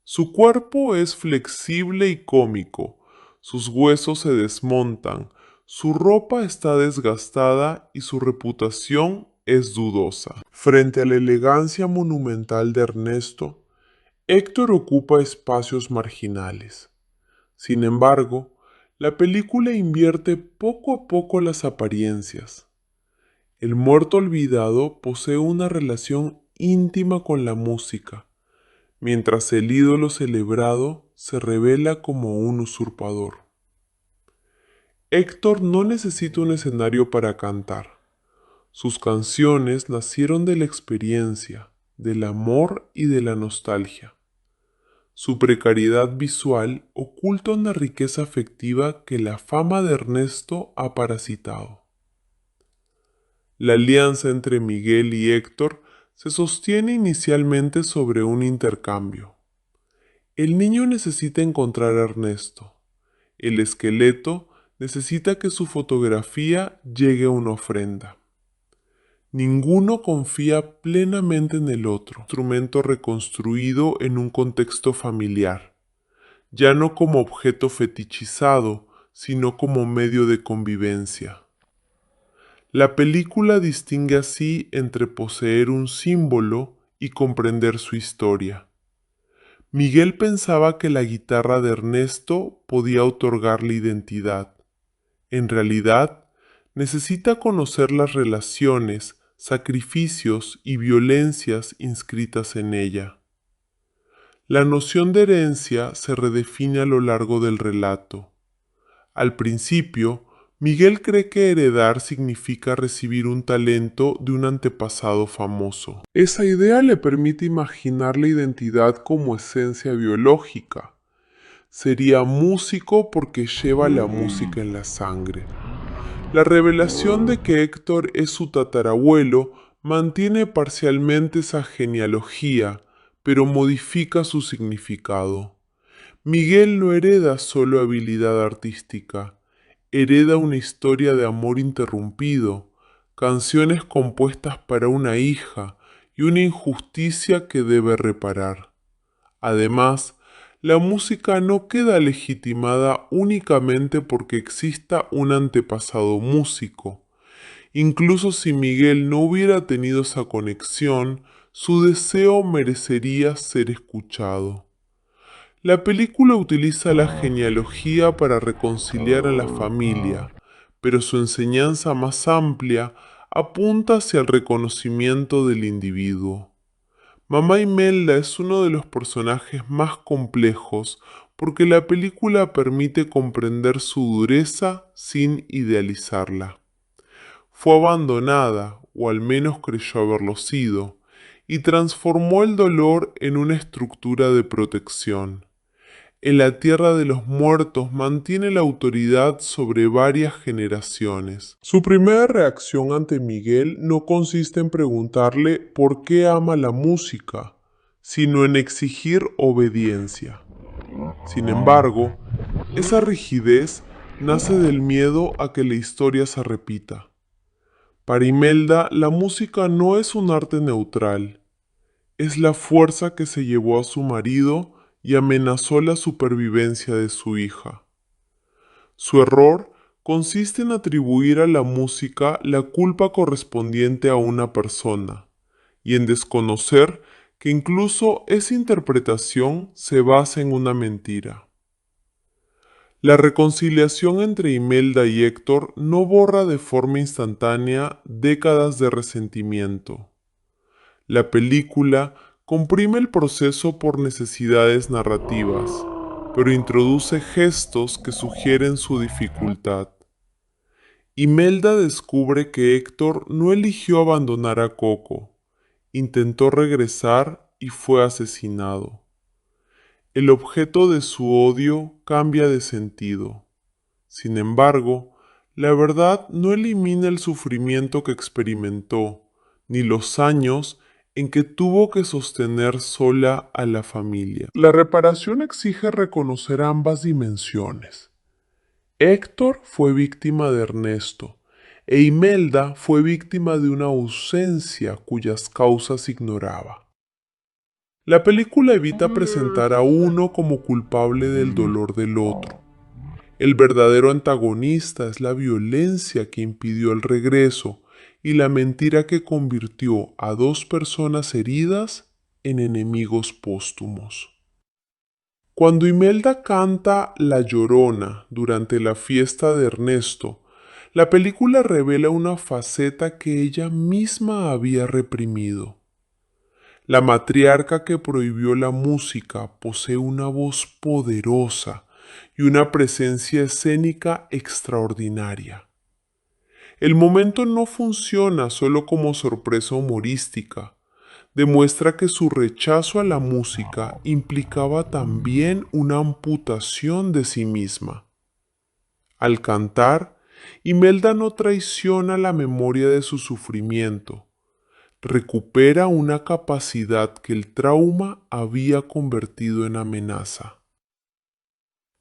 Su cuerpo es flexible y cómico, sus huesos se desmontan, su ropa está desgastada y su reputación es dudosa. Frente a la elegancia monumental de Ernesto, Héctor ocupa espacios marginales. Sin embargo, la película invierte poco a poco las apariencias. El muerto olvidado posee una relación íntima con la música, mientras el ídolo celebrado se revela como un usurpador. Héctor no necesita un escenario para cantar. Sus canciones nacieron de la experiencia, del amor y de la nostalgia. Su precariedad visual oculta una riqueza afectiva que la fama de Ernesto ha parasitado. La alianza entre Miguel y Héctor se sostiene inicialmente sobre un intercambio. El niño necesita encontrar a Ernesto. El esqueleto necesita que su fotografía llegue a una ofrenda. Ninguno confía plenamente en el otro, instrumento reconstruido en un contexto familiar, ya no como objeto fetichizado, sino como medio de convivencia. La película distingue así entre poseer un símbolo y comprender su historia. Miguel pensaba que la guitarra de Ernesto podía otorgarle identidad. En realidad, necesita conocer las relaciones, sacrificios y violencias inscritas en ella. La noción de herencia se redefine a lo largo del relato. Al principio, Miguel cree que heredar significa recibir un talento de un antepasado famoso. Esa idea le permite imaginar la identidad como esencia biológica. Sería músico porque lleva la música en la sangre. La revelación de que Héctor es su tatarabuelo mantiene parcialmente esa genealogía, pero modifica su significado. Miguel no hereda solo habilidad artística, hereda una historia de amor interrumpido, canciones compuestas para una hija y una injusticia que debe reparar. Además, la música no queda legitimada únicamente porque exista un antepasado músico. Incluso si Miguel no hubiera tenido esa conexión, su deseo merecería ser escuchado. La película utiliza la genealogía para reconciliar a la familia, pero su enseñanza más amplia apunta hacia el reconocimiento del individuo. Mamá Imelda es uno de los personajes más complejos porque la película permite comprender su dureza sin idealizarla. Fue abandonada, o al menos creyó haberlo sido, y transformó el dolor en una estructura de protección. En la tierra de los muertos mantiene la autoridad sobre varias generaciones. Su primera reacción ante Miguel no consiste en preguntarle por qué ama la música, sino en exigir obediencia. Sin embargo, esa rigidez nace del miedo a que la historia se repita. Para Imelda, la música no es un arte neutral, es la fuerza que se llevó a su marido y amenazó la supervivencia de su hija. Su error consiste en atribuir a la música la culpa correspondiente a una persona y en desconocer que incluso esa interpretación se basa en una mentira. La reconciliación entre Imelda y Héctor no borra de forma instantánea décadas de resentimiento. La película comprime el proceso por necesidades narrativas, pero introduce gestos que sugieren su dificultad. Imelda descubre que Héctor no eligió abandonar a Coco, intentó regresar y fue asesinado. El objeto de su odio cambia de sentido. Sin embargo, la verdad no elimina el sufrimiento que experimentó, ni los años en que tuvo que sostener sola a la familia. La reparación exige reconocer ambas dimensiones. Héctor fue víctima de Ernesto, e Imelda fue víctima de una ausencia cuyas causas ignoraba. La película evita presentar a uno como culpable del dolor del otro. El verdadero antagonista es la violencia que impidió el regreso y la mentira que convirtió a dos personas heridas en enemigos póstumos. Cuando Imelda canta La Llorona durante la fiesta de Ernesto, la película revela una faceta que ella misma había reprimido. La matriarca que prohibió la música posee una voz poderosa y una presencia escénica extraordinaria. El momento no funciona solo como sorpresa humorística, demuestra que su rechazo a la música implicaba también una amputación de sí misma. Al cantar, Imelda no traiciona la memoria de su sufrimiento, recupera una capacidad que el trauma había convertido en amenaza.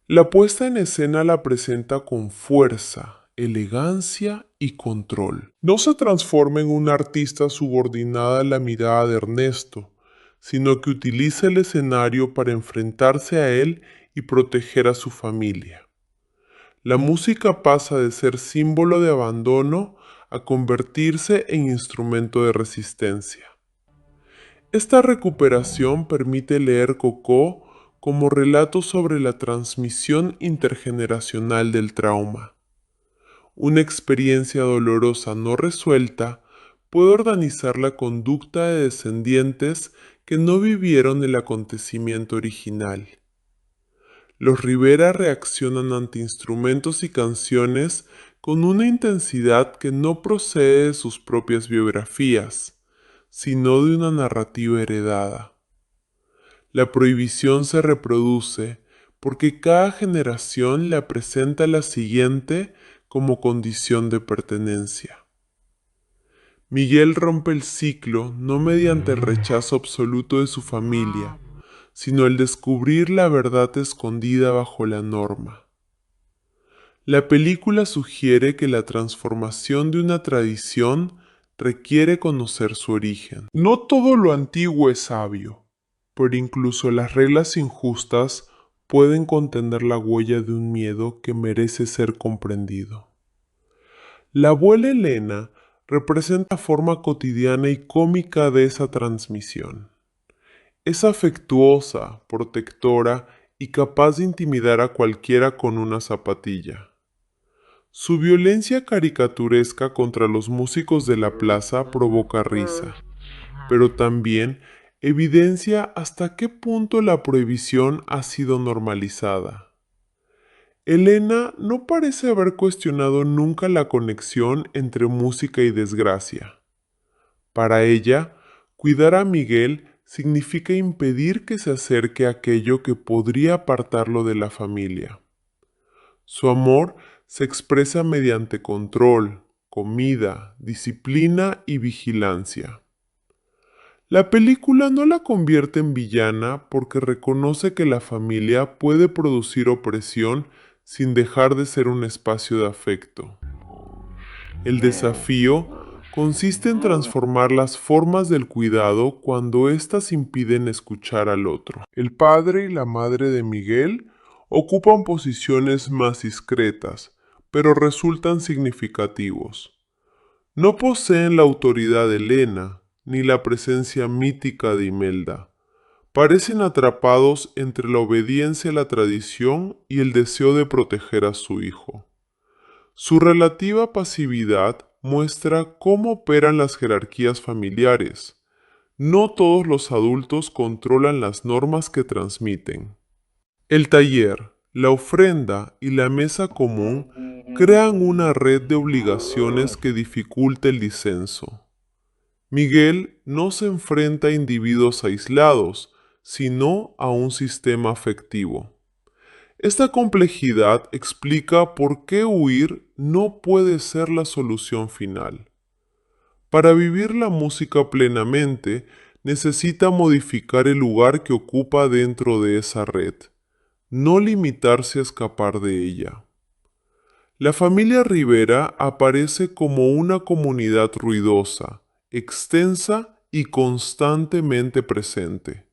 La puesta en escena la presenta con fuerza, elegancia y control. No se transforma en una artista subordinada a la mirada de Ernesto, sino que utiliza el escenario para enfrentarse a él y proteger a su familia. La música pasa de ser símbolo de abandono a convertirse en instrumento de resistencia. Esta recuperación permite leer Coco como relato sobre la transmisión intergeneracional del trauma. Una experiencia dolorosa no resuelta puede organizar la conducta de descendientes que no vivieron el acontecimiento original. Los Rivera reaccionan ante instrumentos y canciones con una intensidad que no procede de sus propias biografías, sino de una narrativa heredada. La prohibición se reproduce porque cada generación la presenta a la siguiente como condición de pertenencia. Miguel rompe el ciclo no mediante el rechazo absoluto de su familia, sino el descubrir la verdad escondida bajo la norma. La película sugiere que la transformación de una tradición requiere conocer su origen. No todo lo antiguo es sabio, pero incluso las reglas injustas pueden contener la huella de un miedo que merece ser comprendido. La abuela Elena representa la forma cotidiana y cómica de esa transmisión. Es afectuosa, protectora y capaz de intimidar a cualquiera con una zapatilla. Su violencia caricaturesca contra los músicos de la plaza provoca risa, pero también evidencia hasta qué punto la prohibición ha sido normalizada. Elena no parece haber cuestionado nunca la conexión entre música y desgracia. Para ella, cuidar a Miguel significa impedir que se acerque a aquello que podría apartarlo de la familia. Su amor se expresa mediante control, comida, disciplina y vigilancia. La película no la convierte en villana porque reconoce que la familia puede producir opresión sin dejar de ser un espacio de afecto. El desafío consiste en transformar las formas del cuidado cuando éstas impiden escuchar al otro. El padre y la madre de Miguel ocupan posiciones más discretas, pero resultan significativos. No poseen la autoridad de Elena, ni la presencia mítica de Imelda. Parecen atrapados entre la obediencia a la tradición y el deseo de proteger a su hijo. Su relativa pasividad muestra cómo operan las jerarquías familiares. No todos los adultos controlan las normas que transmiten. El taller, la ofrenda y la mesa común crean una red de obligaciones que dificulta el disenso. Miguel no se enfrenta a individuos aislados, sino a un sistema afectivo. Esta complejidad explica por qué huir no puede ser la solución final. Para vivir la música plenamente, necesita modificar el lugar que ocupa dentro de esa red, no limitarse a escapar de ella. La familia Rivera aparece como una comunidad ruidosa, extensa y constantemente presente.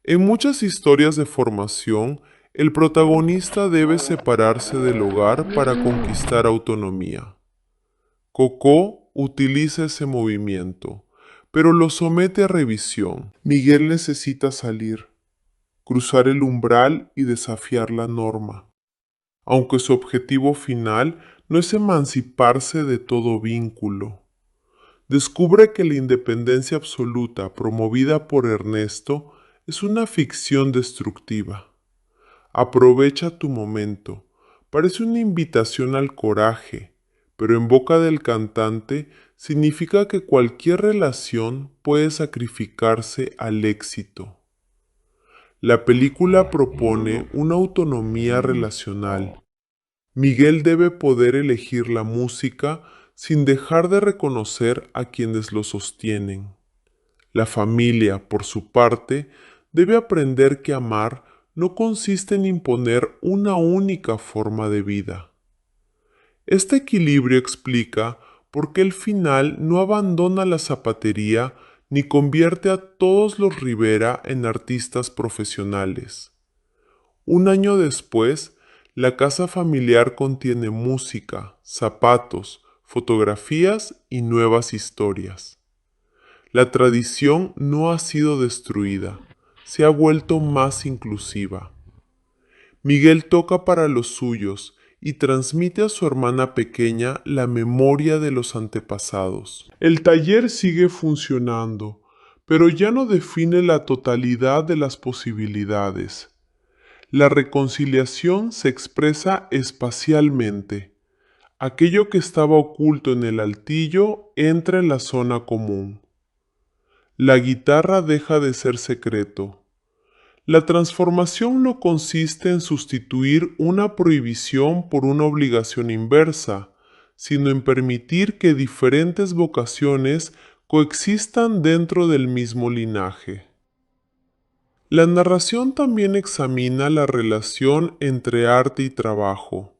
En muchas historias de formación, el protagonista debe separarse del hogar para conquistar autonomía. Coco utiliza ese movimiento, pero lo somete a revisión. Miguel necesita salir, cruzar el umbral y desafiar la norma, aunque su objetivo final no es emanciparse de todo vínculo. Descubre que la independencia absoluta promovida por Ernesto es una ficción destructiva. Aprovecha tu momento. Parece una invitación al coraje, pero en boca del cantante significa que cualquier relación puede sacrificarse al éxito. La película propone una autonomía relacional. Miguel debe poder elegir la música sin dejar de reconocer a quienes lo sostienen. La familia, por su parte, debe aprender que amar no consiste en imponer una única forma de vida. Este equilibrio explica por qué el final no abandona la zapatería ni convierte a todos los Rivera en artistas profesionales. Un año después, la casa familiar contiene música, zapatos, fotografías y nuevas historias. La tradición no ha sido destruida, se ha vuelto más inclusiva. Miguel toca para los suyos y transmite a su hermana pequeña la memoria de los antepasados. El taller sigue funcionando, pero ya no define la totalidad de las posibilidades. La reconciliación se expresa espacialmente. Aquello que estaba oculto en el altillo entra en la zona común. La guitarra deja de ser secreto. La transformación no consiste en sustituir una prohibición por una obligación inversa, sino en permitir que diferentes vocaciones coexistan dentro del mismo linaje. La narración también examina la relación entre arte y trabajo.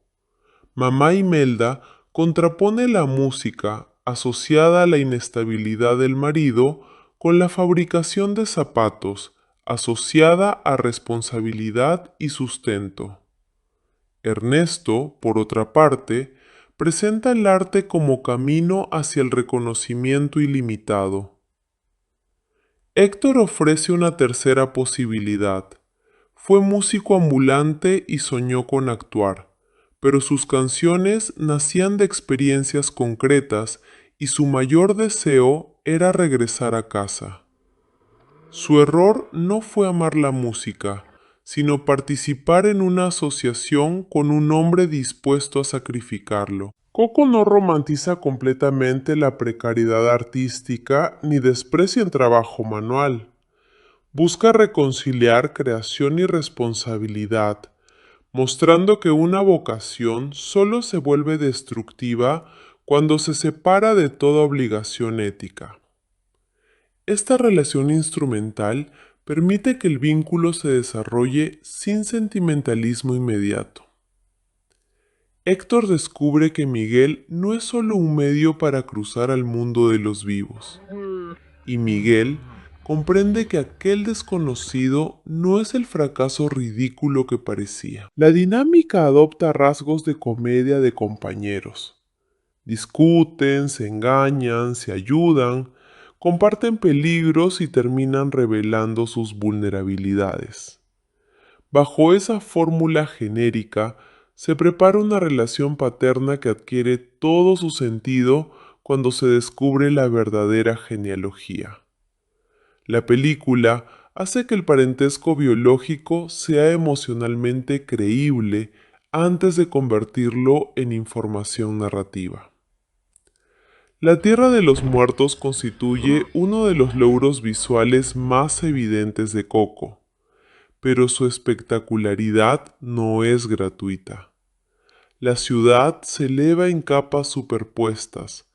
Mamá Imelda contrapone la música asociada a la inestabilidad del marido con la fabricación de zapatos, asociada a responsabilidad y sustento. Ernesto, por otra parte, presenta el arte como camino hacia el reconocimiento ilimitado. Héctor ofrece una tercera posibilidad. Fue músico ambulante y soñó con actuar, pero sus canciones nacían de experiencias concretas y su mayor deseo era regresar a casa. Su error no fue amar la música, sino participar en una asociación con un hombre dispuesto a sacrificarlo. Coco no romantiza completamente la precariedad artística ni desprecia el trabajo manual. Busca reconciliar creación y responsabilidad, mostrando que una vocación solo se vuelve destructiva cuando se separa de toda obligación ética. Esta relación instrumental permite que el vínculo se desarrolle sin sentimentalismo inmediato. Héctor descubre que Miguel no es solo un medio para cruzar al mundo de los vivos, y Miguel comprende que aquel desconocido no es el fracaso ridículo que parecía. La dinámica adopta rasgos de comedia de compañeros. Discuten, se engañan, se ayudan, comparten peligros y terminan revelando sus vulnerabilidades. Bajo esa fórmula genérica, se prepara una relación paterna que adquiere todo su sentido cuando se descubre la verdadera genealogía. La película hace que el parentesco biológico sea emocionalmente creíble antes de convertirlo en información narrativa. La Tierra de los Muertos constituye uno de los logros visuales más evidentes de Coco, pero su espectacularidad no es gratuita. La ciudad se eleva en capas superpuestas,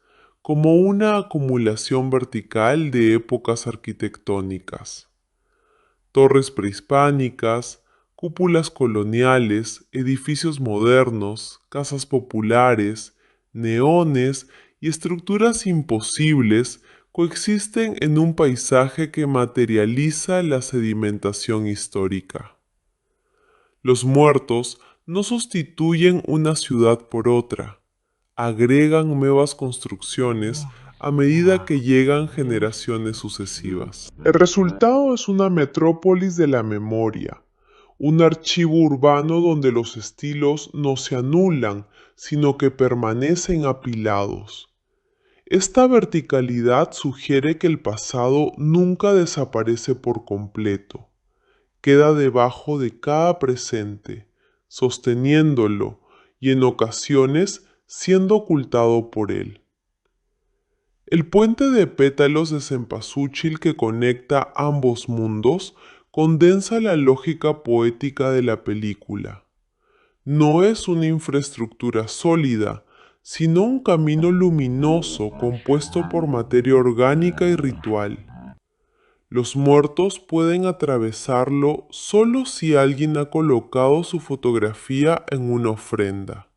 como una acumulación vertical de épocas arquitectónicas. Torres prehispánicas, cúpulas coloniales, edificios modernos, casas populares, neones y estructuras imposibles coexisten en un paisaje que materializa la sedimentación histórica. Los muertos no sustituyen una ciudad por otra, agregan nuevas construcciones a medida que llegan generaciones sucesivas. El resultado es una metrópolis de la memoria, un archivo urbano donde los estilos no se anulan, sino que permanecen apilados. Esta verticalidad sugiere que el pasado nunca desaparece por completo, queda debajo de cada presente, sosteniéndolo y en ocasiones siendo ocultado por él. El puente de pétalos de cempasúchil que conecta ambos mundos condensa la lógica poética de la película. No es una infraestructura sólida, sino un camino luminoso compuesto por materia orgánica y ritual. Los muertos pueden atravesarlo solo si alguien ha colocado su fotografía en una ofrenda.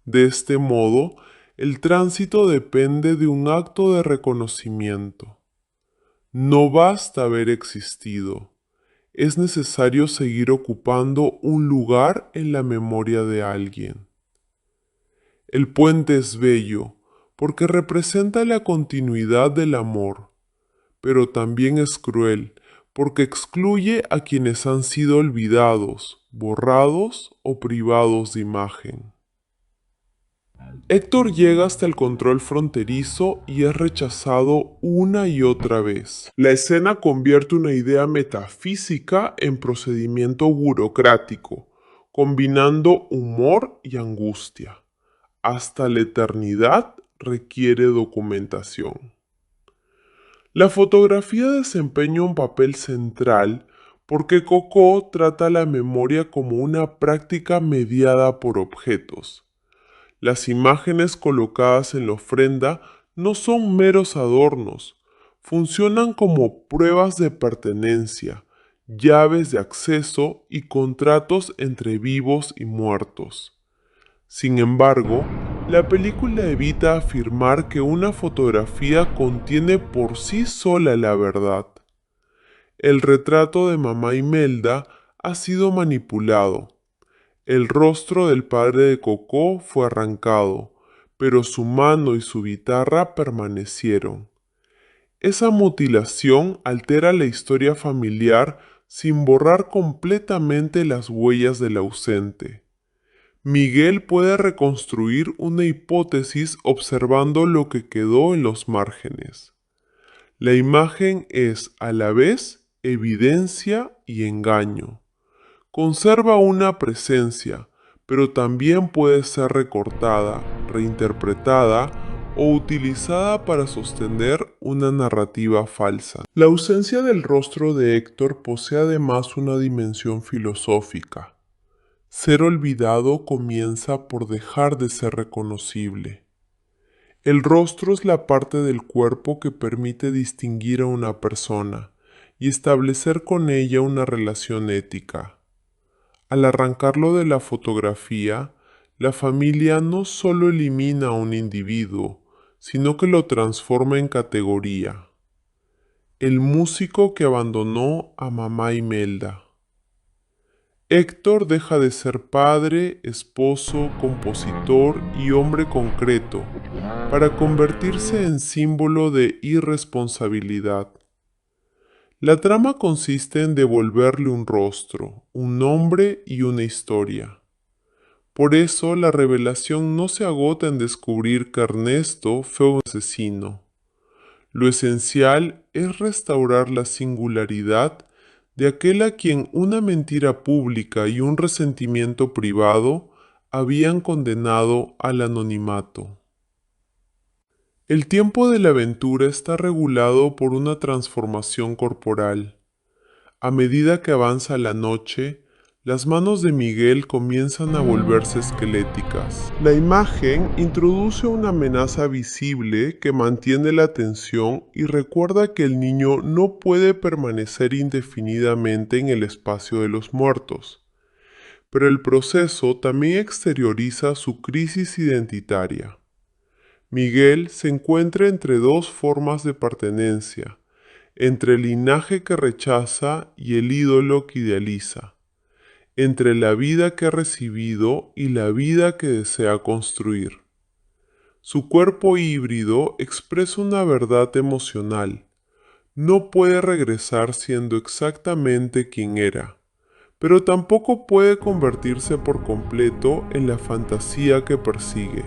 De este modo, el tránsito depende de un acto de reconocimiento. No basta haber existido, es necesario seguir ocupando un lugar en la memoria de alguien. El puente es bello porque representa la continuidad del amor, pero también es cruel porque excluye a quienes han sido olvidados, borrados o privados de imagen. Héctor llega hasta el control fronterizo y es rechazado una y otra vez. La escena convierte una idea metafísica en procedimiento burocrático, combinando humor y angustia. Hasta la eternidad requiere documentación. La fotografía desempeña un papel central porque Coco trata la memoria como una práctica mediada por objetos. Las imágenes colocadas en la ofrenda no son meros adornos, funcionan como pruebas de pertenencia, llaves de acceso y contratos entre vivos y muertos. Sin embargo, la película evita afirmar que una fotografía contiene por sí sola la verdad. El retrato de mamá Imelda ha sido manipulado. El rostro del padre de Coco fue arrancado, pero su mano y su guitarra permanecieron. Esa mutilación altera la historia familiar sin borrar completamente las huellas del ausente. Miguel puede reconstruir una hipótesis observando lo que quedó en los márgenes. La imagen es a la vez evidencia y engaño. Conserva una presencia, pero también puede ser recortada, reinterpretada o utilizada para sostener una narrativa falsa. La ausencia del rostro de Héctor posee además una dimensión filosófica. Ser olvidado comienza por dejar de ser reconocible. El rostro es la parte del cuerpo que permite distinguir a una persona y establecer con ella una relación ética. Al arrancarlo de la fotografía, la familia no solo elimina a un individuo, sino que lo transforma en categoría. El músico que abandonó a mamá Imelda. Héctor deja de ser padre, esposo, compositor y hombre concreto para convertirse en símbolo de irresponsabilidad. La trama consiste en devolverle un rostro, un nombre y una historia. Por eso la revelación no se agota en descubrir que Ernesto fue un asesino. Lo esencial es restaurar la singularidad de aquel a quien una mentira pública y un resentimiento privado habían condenado al anonimato. El tiempo de la aventura está regulado por una transformación corporal. A medida que avanza la noche, las manos de Miguel comienzan a volverse esqueléticas. La imagen introduce una amenaza visible que mantiene la atención y recuerda que el niño no puede permanecer indefinidamente en el espacio de los muertos. Pero el proceso también exterioriza su crisis identitaria. Miguel se encuentra entre dos formas de pertenencia, entre el linaje que rechaza y el ídolo que idealiza, entre la vida que ha recibido y la vida que desea construir. Su cuerpo híbrido expresa una verdad emocional. No puede regresar siendo exactamente quien era, pero tampoco puede convertirse por completo en la fantasía que persigue.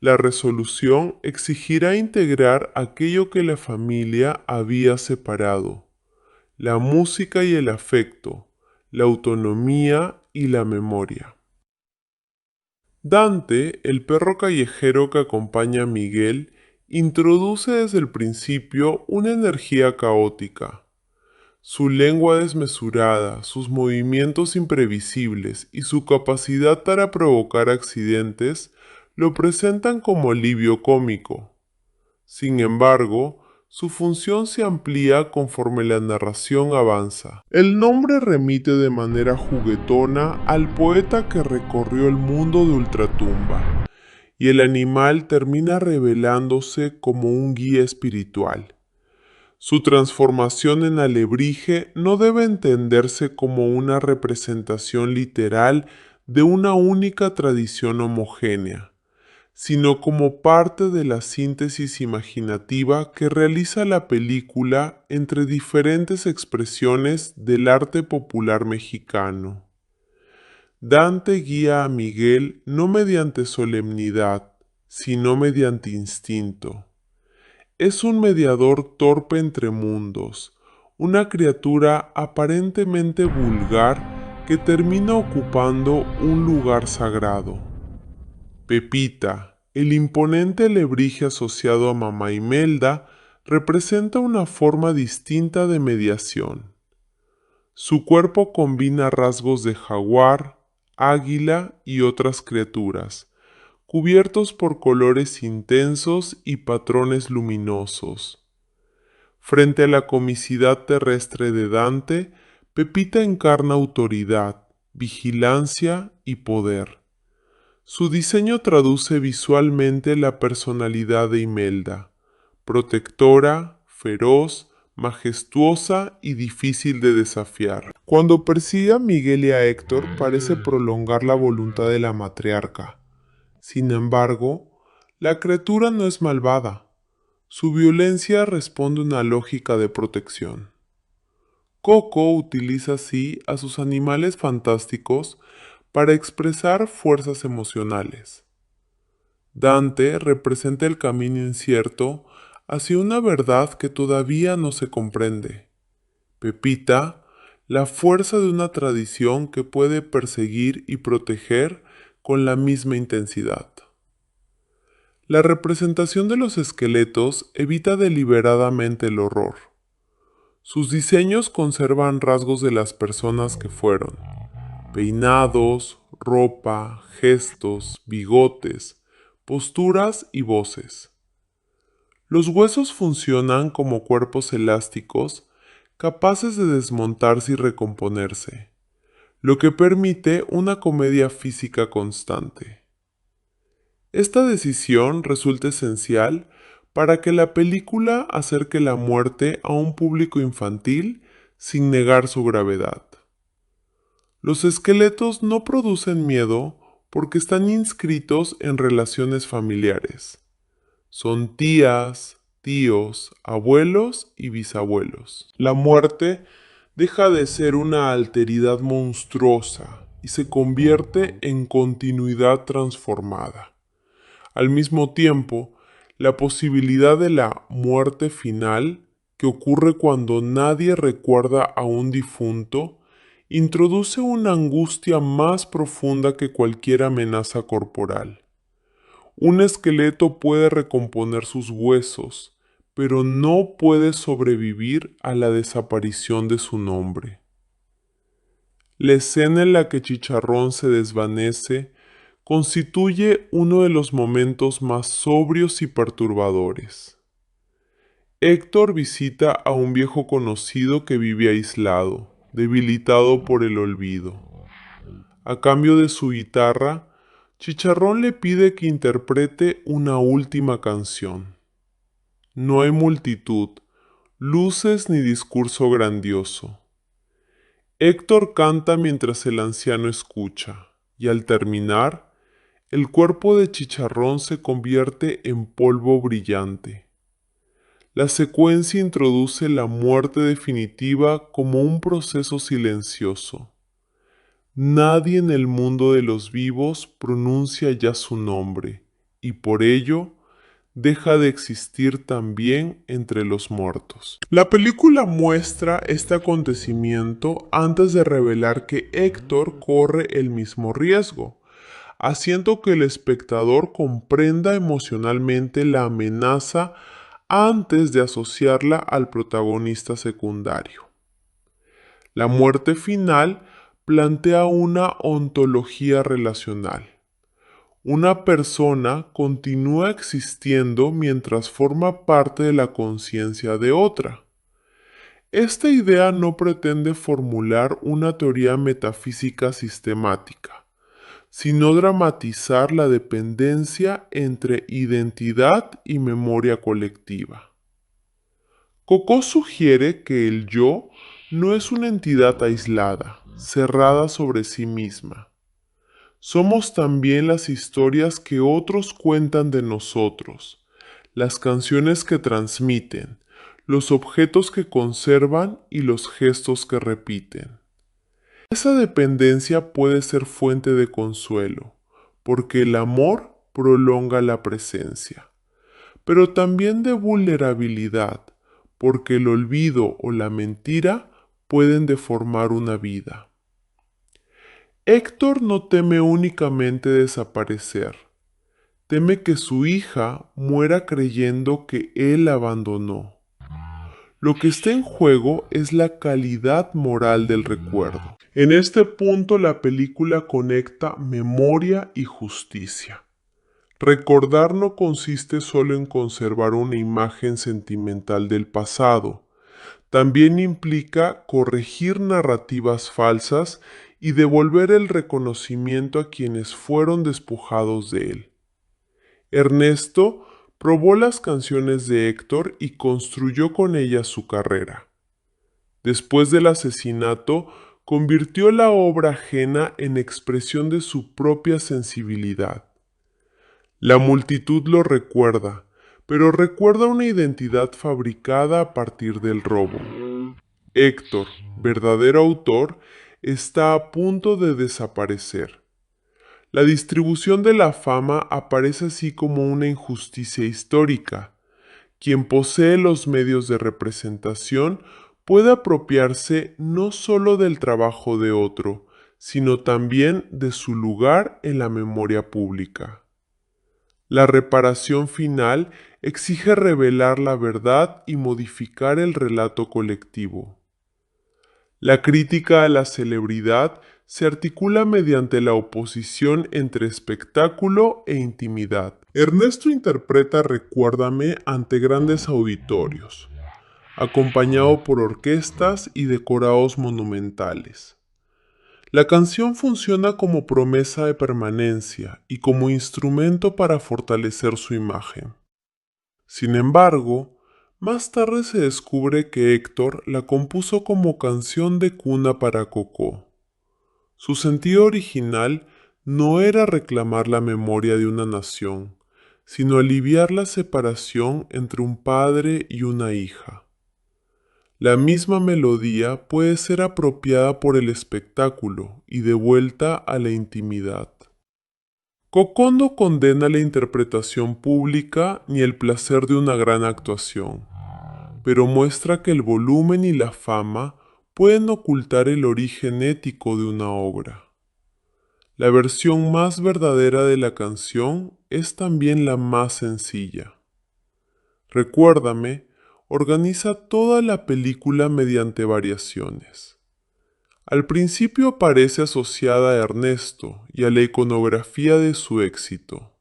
La resolución exigirá integrar aquello que la familia había separado, la música y el afecto, la autonomía y la memoria. Dante, el perro callejero que acompaña a Miguel, introduce desde el principio una energía caótica. Su lengua desmesurada, sus movimientos imprevisibles y su capacidad para provocar accidentes lo presentan como alivio cómico. Sin embargo, su función se amplía conforme la narración avanza. El nombre remite de manera juguetona al poeta que recorrió el mundo de ultratumba, y el animal termina revelándose como un guía espiritual. Su transformación en alebrije no debe entenderse como una representación literal de una única tradición homogénea, sino como parte de la síntesis imaginativa que realiza la película entre diferentes expresiones del arte popular mexicano. Dante guía a Miguel no mediante solemnidad, sino mediante instinto. Es un mediador torpe entre mundos, una criatura aparentemente vulgar que termina ocupando un lugar sagrado. Pepita, el imponente alebrije asociado a mamá Imelda, representa una forma distinta de mediación. Su cuerpo combina rasgos de jaguar, águila y otras criaturas, cubiertos por colores intensos y patrones luminosos. Frente a la comicidad terrestre de Dante, Pepita encarna autoridad, vigilancia y poder. Su diseño traduce visualmente la personalidad de Imelda, protectora, feroz, majestuosa y difícil de desafiar. Cuando persigue a Miguel y a Héctor, parece prolongar la voluntad de la matriarca. Sin embargo, la criatura no es malvada. Su violencia responde a una lógica de protección. Coco utiliza así a sus animales fantásticos para expresar fuerzas emocionales. Dante representa el camino incierto hacia una verdad que todavía no se comprende. Pepita, la fuerza de una tradición que puede perseguir y proteger con la misma intensidad. La representación de los esqueletos evita deliberadamente el horror. Sus diseños conservan rasgos de las personas que fueron: peinados, ropa, gestos, bigotes, posturas y voces. Los huesos funcionan como cuerpos elásticos capaces de desmontarse y recomponerse, lo que permite una comedia física constante. Esta decisión resulta esencial para que la película acerque la muerte a un público infantil sin negar su gravedad. Los esqueletos no producen miedo porque están inscritos en relaciones familiares. Son tías, tíos, abuelos y bisabuelos. La muerte deja de ser una alteridad monstruosa y se convierte en continuidad transformada. Al mismo tiempo, la posibilidad de la muerte final, que ocurre cuando nadie recuerda a un difunto, introduce una angustia más profunda que cualquier amenaza corporal. Un esqueleto puede recomponer sus huesos, pero no puede sobrevivir a la desaparición de su nombre. La escena en la que Chicharrón se desvanece constituye uno de los momentos más sobrios y perturbadores. Héctor visita a un viejo conocido que vive aislado, debilitado por el olvido. A cambio de su guitarra, Chicharrón le pide que interprete una última canción. No hay multitud, luces ni discurso grandioso. Héctor canta mientras el anciano escucha, y al terminar, el cuerpo de Chicharrón se convierte en polvo brillante. La secuencia introduce la muerte definitiva como un proceso silencioso. Nadie en el mundo de los vivos pronuncia ya su nombre, y por ello deja de existir también entre los muertos. La película muestra este acontecimiento antes de revelar que Héctor corre el mismo riesgo, haciendo que el espectador comprenda emocionalmente la amenaza antes de asociarla al protagonista secundario. La muerte final plantea una ontología relacional. Una persona continúa existiendo mientras forma parte de la conciencia de otra. Esta idea no pretende formular una teoría metafísica sistemática, sino dramatizar la dependencia entre identidad y memoria colectiva. Coco sugiere que el yo no es una entidad aislada, cerrada sobre sí misma. Somos también las historias que otros cuentan de nosotros, las canciones que transmiten, los objetos que conservan y los gestos que repiten. Esa dependencia puede ser fuente de consuelo, porque el amor prolonga la presencia, pero también de vulnerabilidad, porque el olvido o la mentira pueden deformar una vida. Héctor no teme únicamente desaparecer, teme que su hija muera creyendo que él la abandonó. Lo que está en juego es la calidad moral del recuerdo. En este punto la película conecta memoria y justicia. Recordar no consiste solo en conservar una imagen sentimental del pasado, también implica corregir narrativas falsas y devolver el reconocimiento a quienes fueron despojados de él. Ernesto probó las canciones de Héctor y construyó con ellas su carrera. Después del asesinato, convirtió la obra ajena en expresión de su propia sensibilidad. La multitud lo recuerda, pero recuerda una identidad fabricada a partir del robo. Héctor, verdadero autor, está a punto de desaparecer. La distribución de la fama aparece así como una injusticia histórica. Quien posee los medios de representación puede apropiarse no solo del trabajo de otro, sino también de su lugar en la memoria pública. La reparación final exige revelar la verdad y modificar el relato colectivo. La crítica a la celebridad se articula mediante la oposición entre espectáculo e intimidad. Ernesto interpreta Recuérdame ante grandes auditorios, acompañado por orquestas y decorados monumentales. La canción funciona como promesa de permanencia y como instrumento para fortalecer su imagen. Sin embargo, más tarde se descubre que Héctor la compuso como canción de cuna para Coco. Su sentido original no era reclamar la memoria de una nación, sino aliviar la separación entre un padre y una hija. La misma melodía puede ser apropiada por el espectáculo y devuelta a la intimidad. Coco no condena la interpretación pública ni el placer de una gran actuación, pero muestra que el volumen y la fama pueden ocultar el origen ético de una obra. La versión más verdadera de la canción es también la más sencilla. Recuérdame organiza toda la película mediante variaciones. Al principio aparece asociada a Ernesto y a la iconografía de su éxito.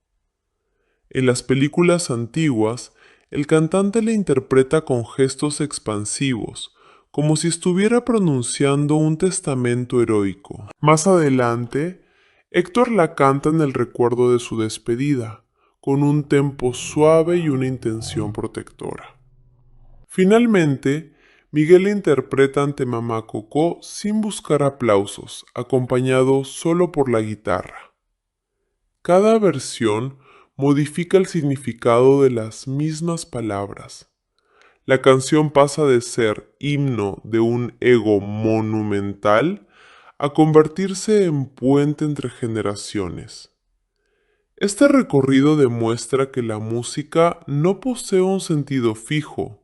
En las películas antiguas, el cantante la interpreta con gestos expansivos, como si estuviera pronunciando un testamento heroico. Más adelante, Héctor la canta en el recuerdo de su despedida, con un tempo suave y una intención protectora. Finalmente, Miguel interpreta ante Mamá Coco sin buscar aplausos, acompañado solo por la guitarra. Cada versión modifica el significado de las mismas palabras. La canción pasa de ser himno de un ego monumental a convertirse en puente entre generaciones. Este recorrido demuestra que la música no posee un sentido fijo.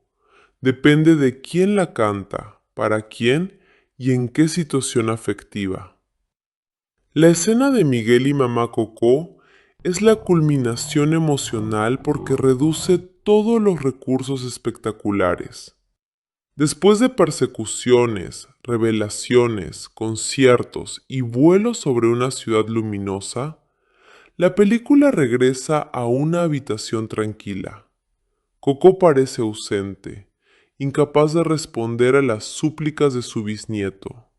Depende de quién la canta, para quién y en qué situación afectiva. La escena de Miguel y Mamá Coco es la culminación emocional porque reduce todos los recursos espectaculares. Después de persecuciones, revelaciones, conciertos y vuelos sobre una ciudad luminosa, la película regresa a una habitación tranquila. Coco parece ausente, incapaz de responder a las súplicas de su bisnieto.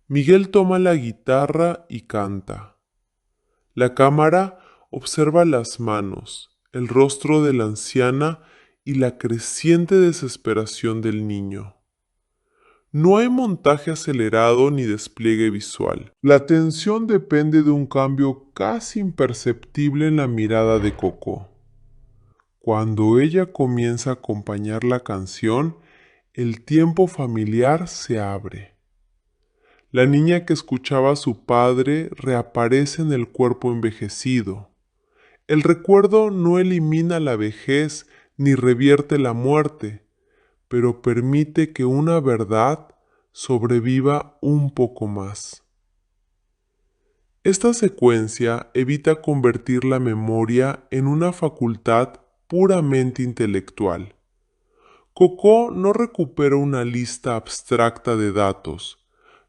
Miguel toma la guitarra y canta. La cámara observa las manos, el rostro de la anciana y la creciente desesperación del niño. No hay montaje acelerado ni despliegue visual. La tensión depende de un cambio casi imperceptible en la mirada de Coco. Cuando ella comienza a acompañar la canción, el tiempo familiar se abre. La niña que escuchaba a su padre reaparece en el cuerpo envejecido. El recuerdo no elimina la vejez ni revierte la muerte, pero permite que una verdad sobreviva un poco más. Esta secuencia evita convertir la memoria en una facultad puramente intelectual. Coco no recupera una lista abstracta de datos,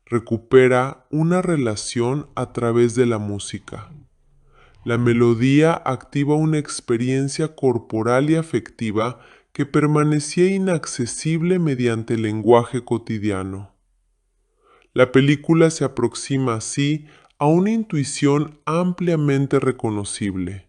recupera una relación a través de la música. La melodía activa una experiencia corporal y afectiva que permanecía inaccesible mediante el lenguaje cotidiano. La película se aproxima así a una intuición ampliamente reconocible.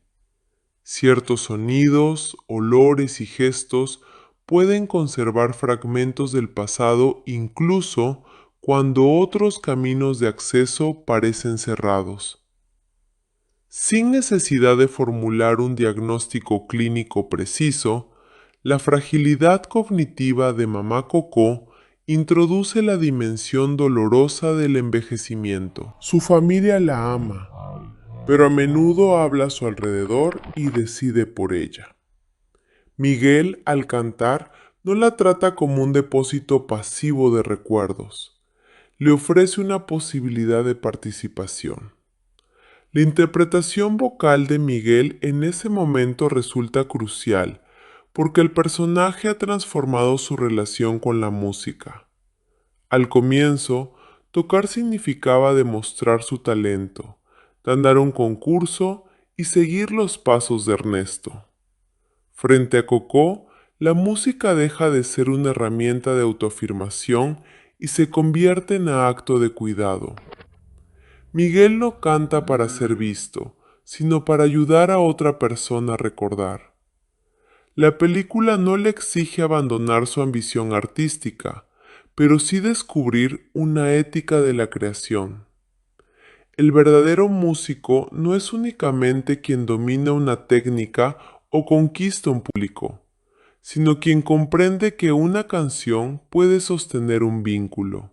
Ciertos sonidos, olores y gestos pueden conservar fragmentos del pasado incluso cuando otros caminos de acceso parecen cerrados. Sin necesidad de formular un diagnóstico clínico preciso, la fragilidad cognitiva de Mamá Coco introduce la dimensión dolorosa del envejecimiento. Su familia la ama, pero a menudo habla a su alrededor y decide por ella. Miguel, al cantar, no la trata como un depósito pasivo de recuerdos. Le ofrece una posibilidad de participación. La interpretación vocal de Miguel en ese momento resulta crucial, porque el personaje ha transformado su relación con la música. Al comienzo, tocar significaba demostrar su talento, ganar un concurso y seguir los pasos de Ernesto. Frente a Coco, la música deja de ser una herramienta de autoafirmación y se convierte en acto de cuidado. Miguel no canta para ser visto, sino para ayudar a otra persona a recordar. La película no le exige abandonar su ambición artística, pero sí descubrir una ética de la creación. El verdadero músico no es únicamente quien domina una técnica o conquista un público, sino quien comprende que una canción puede sostener un vínculo.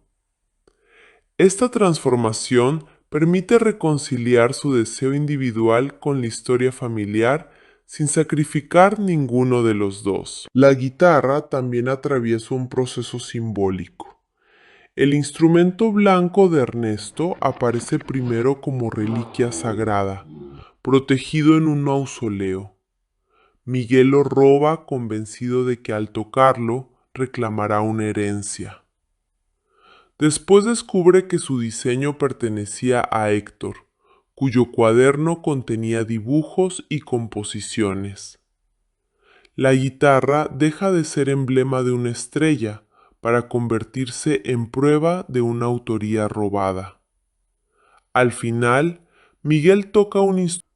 Esta transformación permite reconciliar su deseo individual con la historia familiar sin sacrificar ninguno de los dos. La guitarra también atraviesa un proceso simbólico. El instrumento blanco de Ernesto aparece primero como reliquia sagrada, protegido en un mausoleo. Miguel lo roba convencido de que al tocarlo reclamará una herencia. Después descubre que su diseño pertenecía a Héctor, cuyo cuaderno contenía dibujos y composiciones. La guitarra deja de ser emblema de una estrella para convertirse en prueba de una autoría robada. Al final, Miguel toca un instrumento.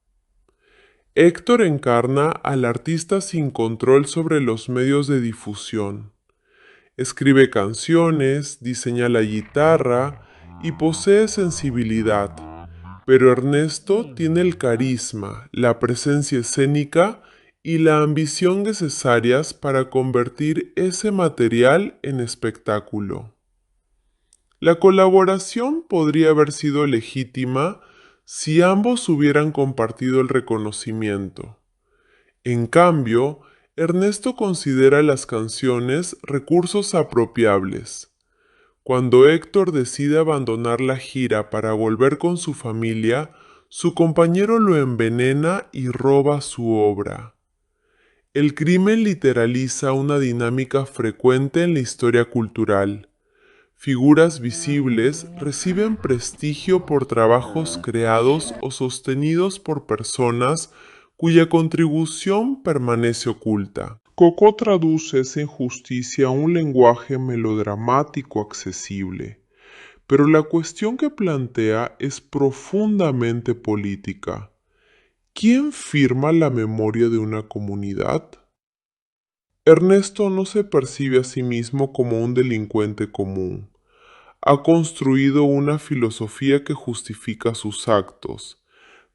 Héctor encarna al artista sin control sobre los medios de difusión. Escribe canciones, diseña la guitarra y posee sensibilidad, pero Ernesto tiene el carisma, la presencia escénica y la ambición necesarias para convertir ese material en espectáculo. La colaboración podría haber sido legítima si ambos hubieran compartido el reconocimiento. En cambio, Ernesto considera las canciones recursos apropiables. Cuando Héctor decide abandonar la gira para volver con su familia, su compañero lo envenena y roba su obra. El crimen literaliza una dinámica frecuente en la historia cultural. Figuras visibles reciben prestigio por trabajos creados o sostenidos por personas cuya contribución permanece oculta. Coco traduce esa injusticia a un lenguaje melodramático accesible, pero la cuestión que plantea es profundamente política. ¿Quién firma la memoria de una comunidad? Ernesto no se percibe a sí mismo como un delincuente común. Ha construido una filosofía que justifica sus actos.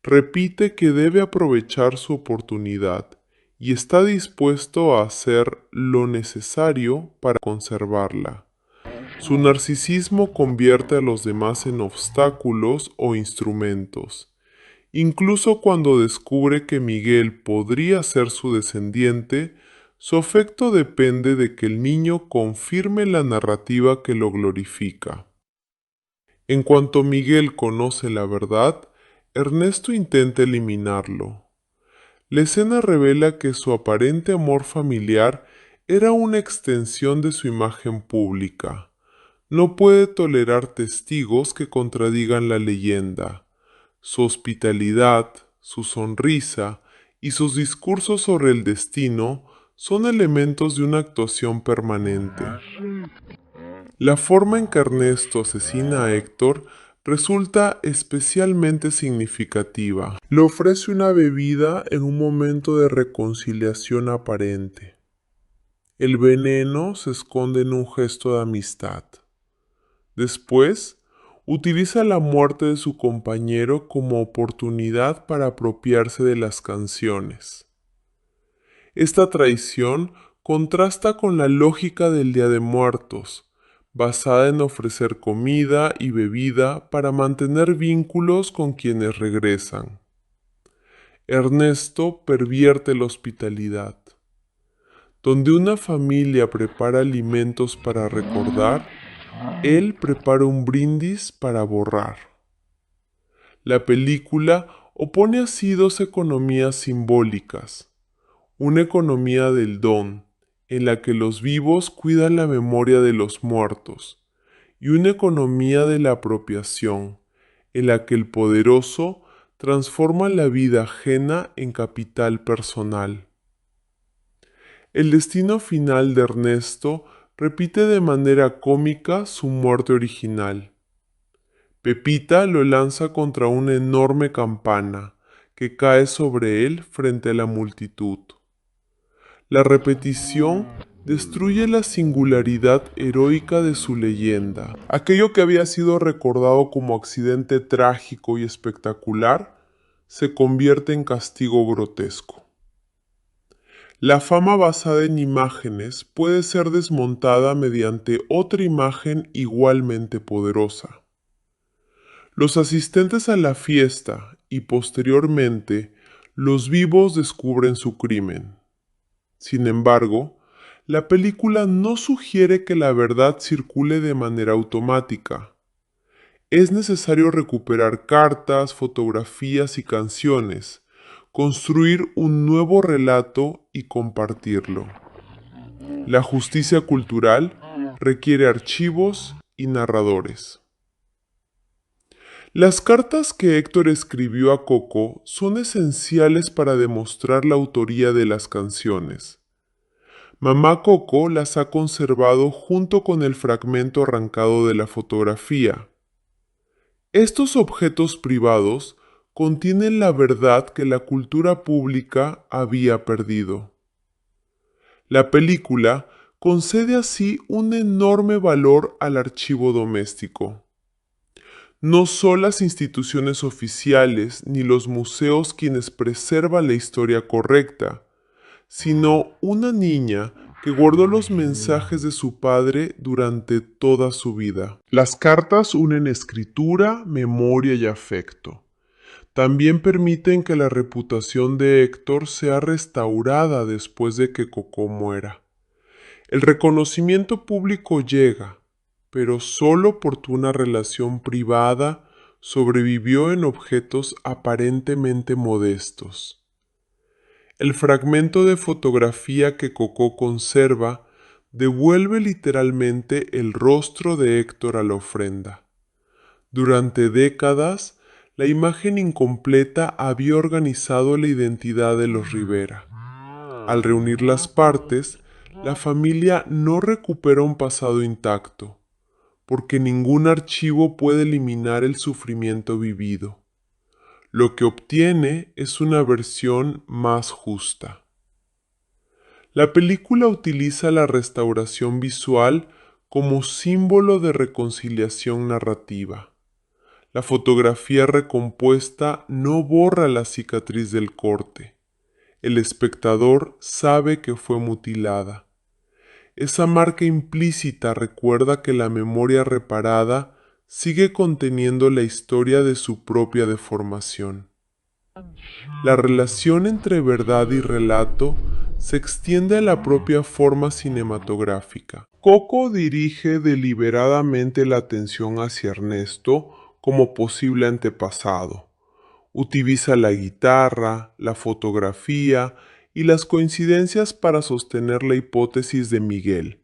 Repite que debe aprovechar su oportunidad y está dispuesto a hacer lo necesario para conservarla. Su narcisismo convierte a los demás en obstáculos o instrumentos. Incluso cuando descubre que Miguel podría ser su descendiente, su afecto depende de que el niño confirme la narrativa que lo glorifica. En cuanto Miguel conoce la verdad, Ernesto intenta eliminarlo. La escena revela que su aparente amor familiar era una extensión de su imagen pública. No puede tolerar testigos que contradigan la leyenda. Su hospitalidad, su sonrisa y sus discursos sobre el destino son elementos de una actuación permanente. La forma en que Ernesto asesina a Héctor resulta especialmente significativa. Le ofrece una bebida en un momento de reconciliación aparente. El veneno se esconde en un gesto de amistad. Después, utiliza la muerte de su compañero como oportunidad para apropiarse de las canciones. Esta traición contrasta con la lógica del Día de Muertos, basada en ofrecer comida y bebida para mantener vínculos con quienes regresan. Ernesto pervierte la hospitalidad. Donde una familia prepara alimentos para recordar, él prepara un brindis para borrar. La película opone así dos economías simbólicas: una economía del don, en la que los vivos cuidan la memoria de los muertos, y una economía de la apropiación, en la que el poderoso transforma la vida ajena en capital personal. El destino final de Ernesto repite de manera cómica su muerte original. Pepita lo lanza contra una enorme campana que cae sobre él frente a la multitud. La repetición destruye la singularidad heroica de su leyenda. Aquello que había sido recordado como accidente trágico y espectacular se convierte en castigo grotesco. La fama basada en imágenes puede ser desmontada mediante otra imagen igualmente poderosa. Los asistentes a la fiesta y posteriormente los vivos descubren su crimen. Sin embargo, la película no sugiere que la verdad circule de manera automática. Es necesario recuperar cartas, fotografías y canciones, construir un nuevo relato y compartirlo. La justicia cultural requiere archivos y narradores. Las cartas que Héctor escribió a Coco son esenciales para demostrar la autoría de las canciones. Mamá Coco las ha conservado junto con el fragmento arrancado de la fotografía. Estos objetos privados contienen la verdad que la cultura pública había perdido. La película concede así un enorme valor al archivo doméstico. No son las instituciones oficiales ni los museos quienes preservan la historia correcta, sino una niña que guardó los mensajes de su padre durante toda su vida. Las cartas unen escritura, memoria y afecto. También permiten que la reputación de Héctor sea restaurada después de que Coco muera. El reconocimiento público llega, pero solo porque una relación privada sobrevivió en objetos aparentemente modestos. El fragmento de fotografía que Coco conserva devuelve literalmente el rostro de Héctor a la ofrenda. Durante décadas, la imagen incompleta había organizado la identidad de los Rivera. Al reunir las partes, la familia no recupera un pasado intacto, porque ningún archivo puede eliminar el sufrimiento vivido. Lo que obtiene es una versión más justa. La película utiliza la restauración visual como símbolo de reconciliación narrativa. La fotografía recompuesta no borra la cicatriz del corte. El espectador sabe que fue mutilada. Esa marca implícita recuerda que la memoria reparada sigue conteniendo la historia de su propia deformación. La relación entre verdad y relato se extiende a la propia forma cinematográfica. Coco dirige deliberadamente la atención hacia Ernesto como posible antepasado. Utiliza la guitarra, la fotografía y las coincidencias para sostener la hipótesis de Miguel.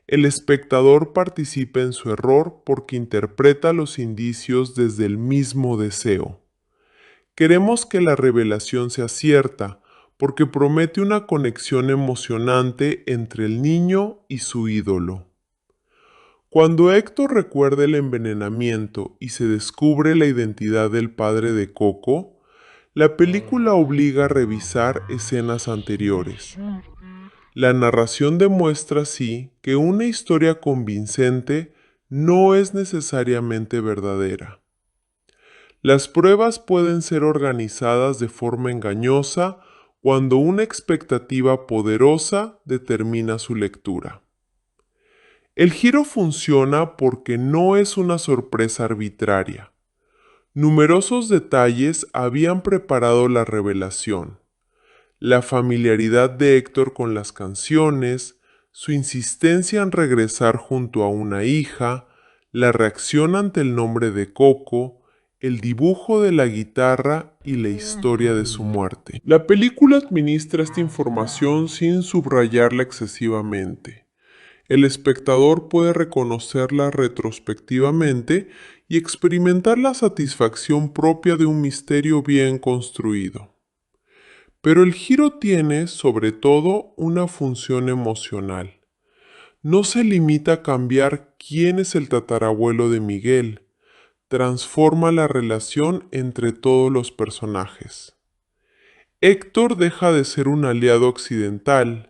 El espectador participa en su error porque interpreta los indicios desde el mismo deseo. Queremos que la revelación sea cierta porque promete una conexión emocionante entre el niño y su ídolo. Cuando Héctor recuerda el envenenamiento y se descubre la identidad del padre de Coco, la película obliga a revisar escenas anteriores. La narración demuestra así que una historia convincente no es necesariamente verdadera. Las pruebas pueden ser organizadas de forma engañosa cuando una expectativa poderosa determina su lectura. El giro funciona porque no es una sorpresa arbitraria. Numerosos detalles habían preparado la revelación. La familiaridad de Héctor con las canciones, su insistencia en regresar junto a una hija, la reacción ante el nombre de Coco, el dibujo de la guitarra y la historia de su muerte. La película administra esta información sin subrayarla excesivamente. El espectador puede reconocerla retrospectivamente y experimentar la satisfacción propia de un misterio bien construido. Pero el giro tiene, sobre todo, una función emocional. No se limita a cambiar quién es el tatarabuelo de Miguel, transforma la relación entre todos los personajes. Héctor deja de ser un aliado occidental,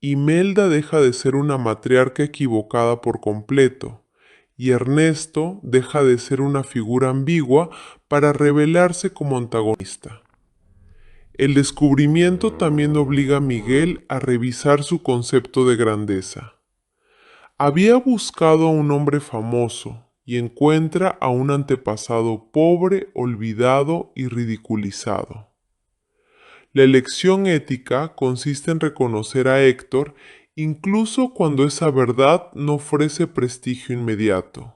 Imelda deja de ser una matriarca equivocada por completo, y Ernesto deja de ser una figura ambigua para revelarse como antagonista. El descubrimiento también obliga a Miguel a revisar su concepto de grandeza. Había buscado a un hombre famoso y encuentra a un antepasado pobre, olvidado y ridiculizado. La elección ética consiste en reconocer a Héctor incluso cuando esa verdad no ofrece prestigio inmediato.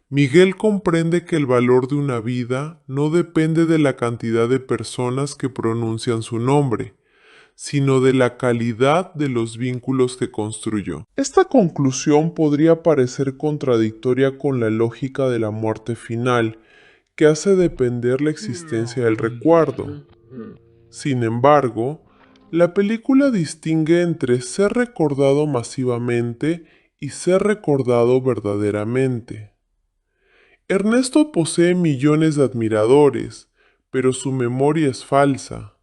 Miguel comprende que el valor de una vida no depende de la cantidad de personas que pronuncian su nombre, sino de la calidad de los vínculos que construyó. Esta conclusión podría parecer contradictoria con la lógica de la muerte final, que hace depender la existencia del recuerdo. Sin embargo, la película distingue entre ser recordado masivamente y ser recordado verdaderamente. Ernesto posee millones de admiradores, pero su memoria es falsa.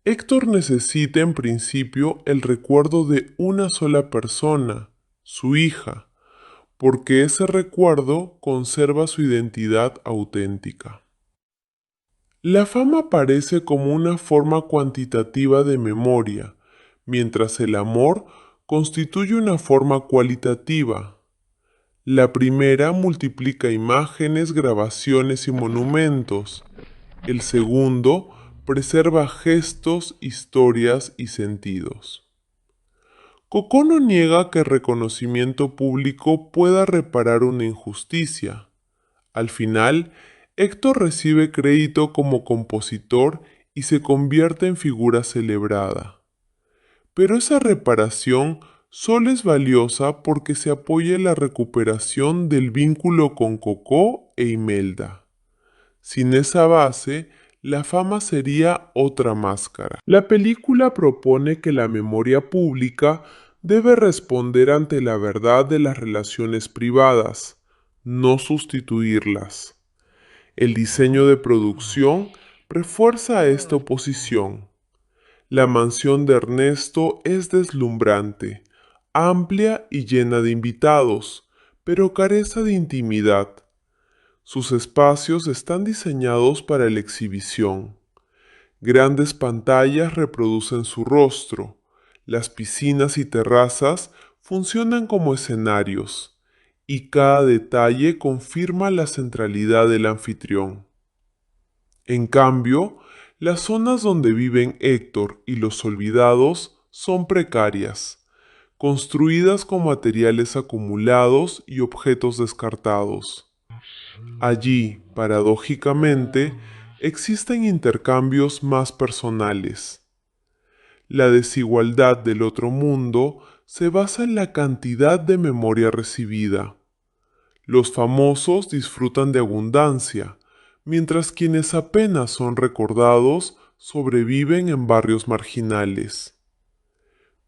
Héctor necesita en principio el recuerdo de una sola persona, su hija, porque ese recuerdo conserva su identidad auténtica. La fama aparece como una forma cuantitativa de memoria, mientras el amor constituye una forma cualitativa. La primera multiplica imágenes, grabaciones y monumentos. El segundo preserva gestos, historias y sentidos. Coco no niega que el reconocimiento público pueda reparar una injusticia. Al final, Héctor recibe crédito como compositor y se convierte en figura celebrada. Pero esa reparación solo es valiosa porque se apoya en la recuperación del vínculo con Coco e Imelda. Sin esa base, la fama sería otra máscara. La película propone que la memoria pública debe responder ante la verdad de las relaciones privadas, no sustituirlas. El diseño de producción refuerza esta oposición. La mansión de Ernesto es deslumbrante, amplia y llena de invitados, pero carece de intimidad. Sus espacios están diseñados para la exhibición. Grandes pantallas reproducen su rostro. Las piscinas y terrazas funcionan como escenarios, y cada detalle confirma la centralidad del anfitrión. En cambio, las zonas donde viven Héctor y los olvidados son precarias, construidas con materiales acumulados y objetos descartados. Allí, paradójicamente, existen intercambios más personales. La desigualdad del otro mundo se basa en la cantidad de memoria recibida. Los famosos disfrutan de abundancia, mientras quienes apenas son recordados sobreviven en barrios marginales.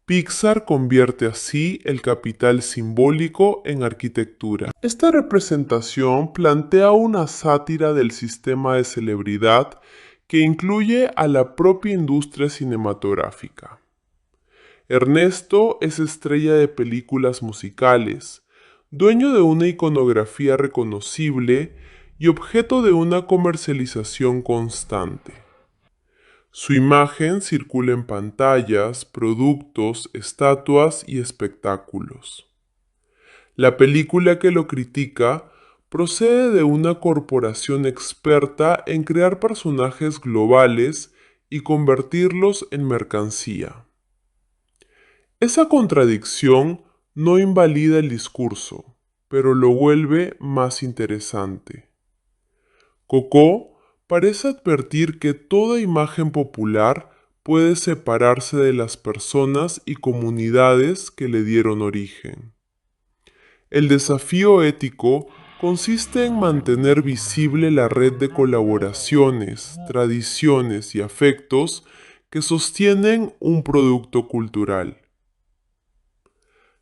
Pixar convierte así el capital simbólico en arquitectura. Esta representación plantea una sátira del sistema de celebridad que incluye a la propia industria cinematográfica. Ernesto es estrella de películas musicales, dueño de una iconografía reconocible y objeto de una comercialización constante. Su imagen circula en pantallas, productos, estatuas y espectáculos. La película que lo critica procede de una corporación experta en crear personajes globales y convertirlos en mercancía. Esa contradicción no invalida el discurso, pero lo vuelve más interesante. Coco parece advertir que toda imagen popular puede separarse de las personas y comunidades que le dieron origen. El desafío ético consiste en mantener visible la red de colaboraciones, tradiciones y afectos que sostienen un producto cultural.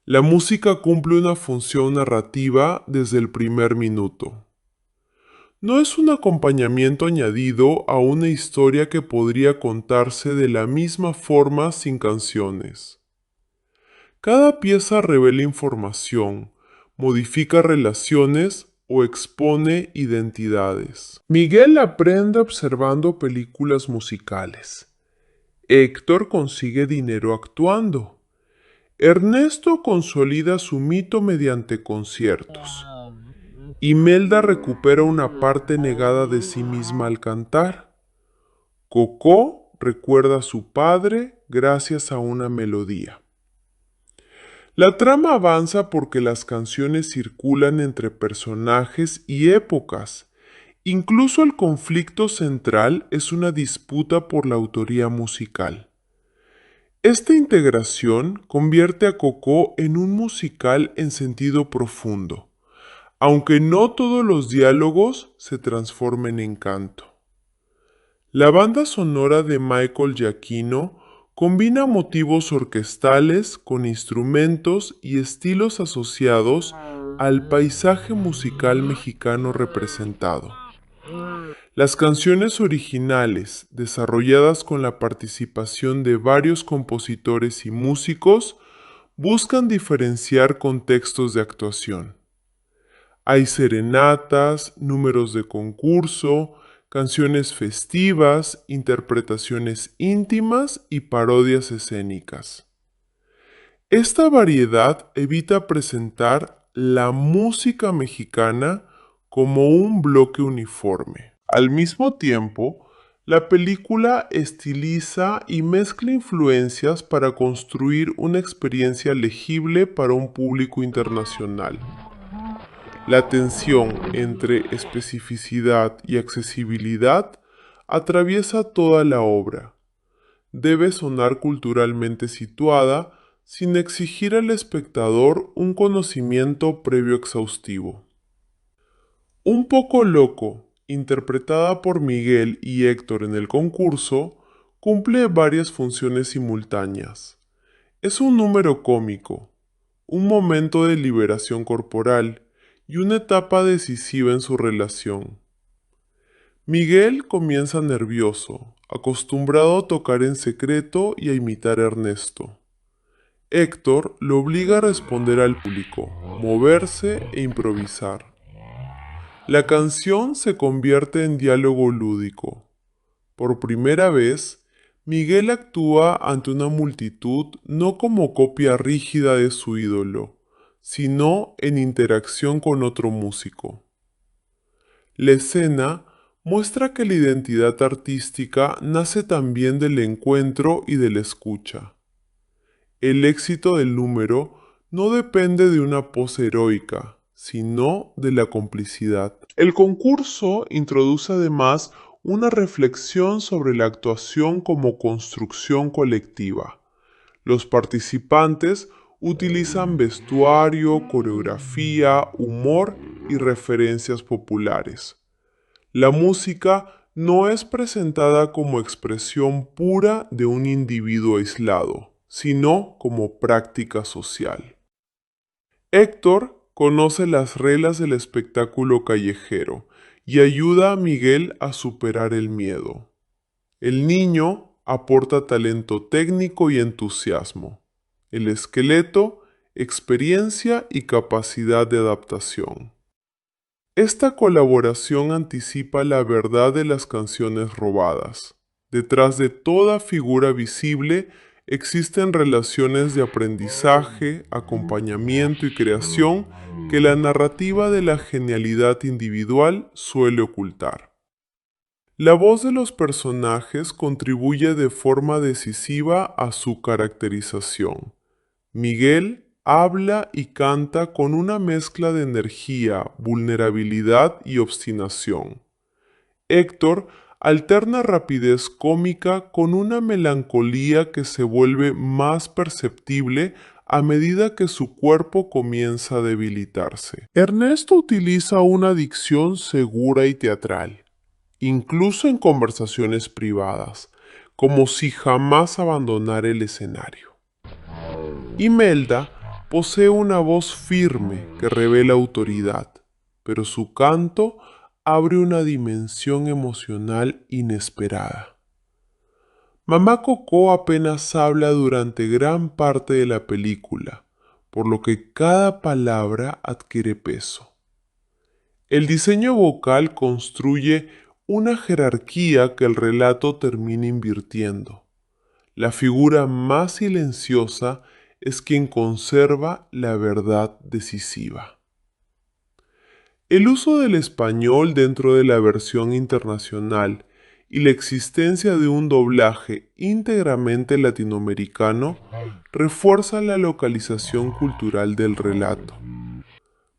La música cumple una función narrativa desde el primer minuto. No es un acompañamiento añadido a una historia que podría contarse de la misma forma sin canciones. Cada pieza revela información, modifica relaciones o expone identidades. Miguel aprende observando películas musicales. Héctor consigue dinero actuando. Ernesto consolida su mito mediante conciertos. Imelda recupera una parte negada de sí misma al cantar. Coco recuerda a su padre gracias a una melodía. La trama avanza porque las canciones circulan entre personajes y épocas. Incluso el conflicto central es una disputa por la autoría musical. Esta integración convierte a Coco en un musical en sentido profundo, aunque no todos los diálogos se transformen en canto. La banda sonora de Michael Giacchino combina motivos orquestales con instrumentos y estilos asociados al paisaje musical mexicano representado. Las canciones originales, desarrolladas con la participación de varios compositores y músicos, buscan diferenciar contextos de actuación. Hay serenatas, números de concurso, canciones festivas, interpretaciones íntimas y parodias escénicas. Esta variedad evita presentar la música mexicana como un bloque uniforme. Al mismo tiempo, la película estiliza y mezcla influencias para construir una experiencia legible para un público internacional. La tensión entre especificidad y accesibilidad atraviesa toda la obra. Debe sonar culturalmente situada sin exigir al espectador un conocimiento previo exhaustivo. Un poco loco, interpretada por Miguel y Héctor en el concurso, cumple varias funciones simultáneas. Es un número cómico, un momento de liberación corporal y una etapa decisiva en su relación. Miguel comienza nervioso, acostumbrado a tocar en secreto y a imitar a Ernesto. Héctor lo obliga a responder al público, moverse e improvisar. La canción se convierte en diálogo lúdico. Por primera vez, Miguel actúa ante una multitud no como copia rígida de su ídolo, sino en interacción con otro músico. La escena muestra que la identidad artística nace también del encuentro y de la escucha. El éxito del número no depende de una pose heroica, sino de la complicidad. El concurso introduce además una reflexión sobre la actuación como construcción colectiva. Los participantes utilizan vestuario, coreografía, humor y referencias populares. La música no es presentada como expresión pura de un individuo aislado, sino como práctica social. Héctor conoce las reglas del espectáculo callejero y ayuda a Miguel a superar el miedo. El niño aporta talento técnico y entusiasmo. El esqueleto, experiencia y capacidad de adaptación. Esta colaboración anticipa la verdad de las canciones robadas. Detrás de toda figura visible existen relaciones de aprendizaje, acompañamiento y creación que la narrativa de la genialidad individual suele ocultar. La voz de los personajes contribuye de forma decisiva a su caracterización. Miguel habla y canta con una mezcla de energía, vulnerabilidad y obstinación. Héctor alterna rapidez cómica con una melancolía que se vuelve más perceptible a medida que su cuerpo comienza a debilitarse. Ernesto utiliza una dicción segura y teatral, incluso en conversaciones privadas, como si jamás abandonara el escenario. Imelda posee una voz firme que revela autoridad, pero su canto abre una dimensión emocional inesperada. Mamá Coco apenas habla durante gran parte de la película, por lo que cada palabra adquiere peso. El diseño vocal construye una jerarquía que el relato termina invirtiendo. La figura más silenciosa es quien conserva la verdad decisiva. El uso del español dentro de la versión internacional y la existencia de un doblaje íntegramente latinoamericano refuerza la localización cultural del relato.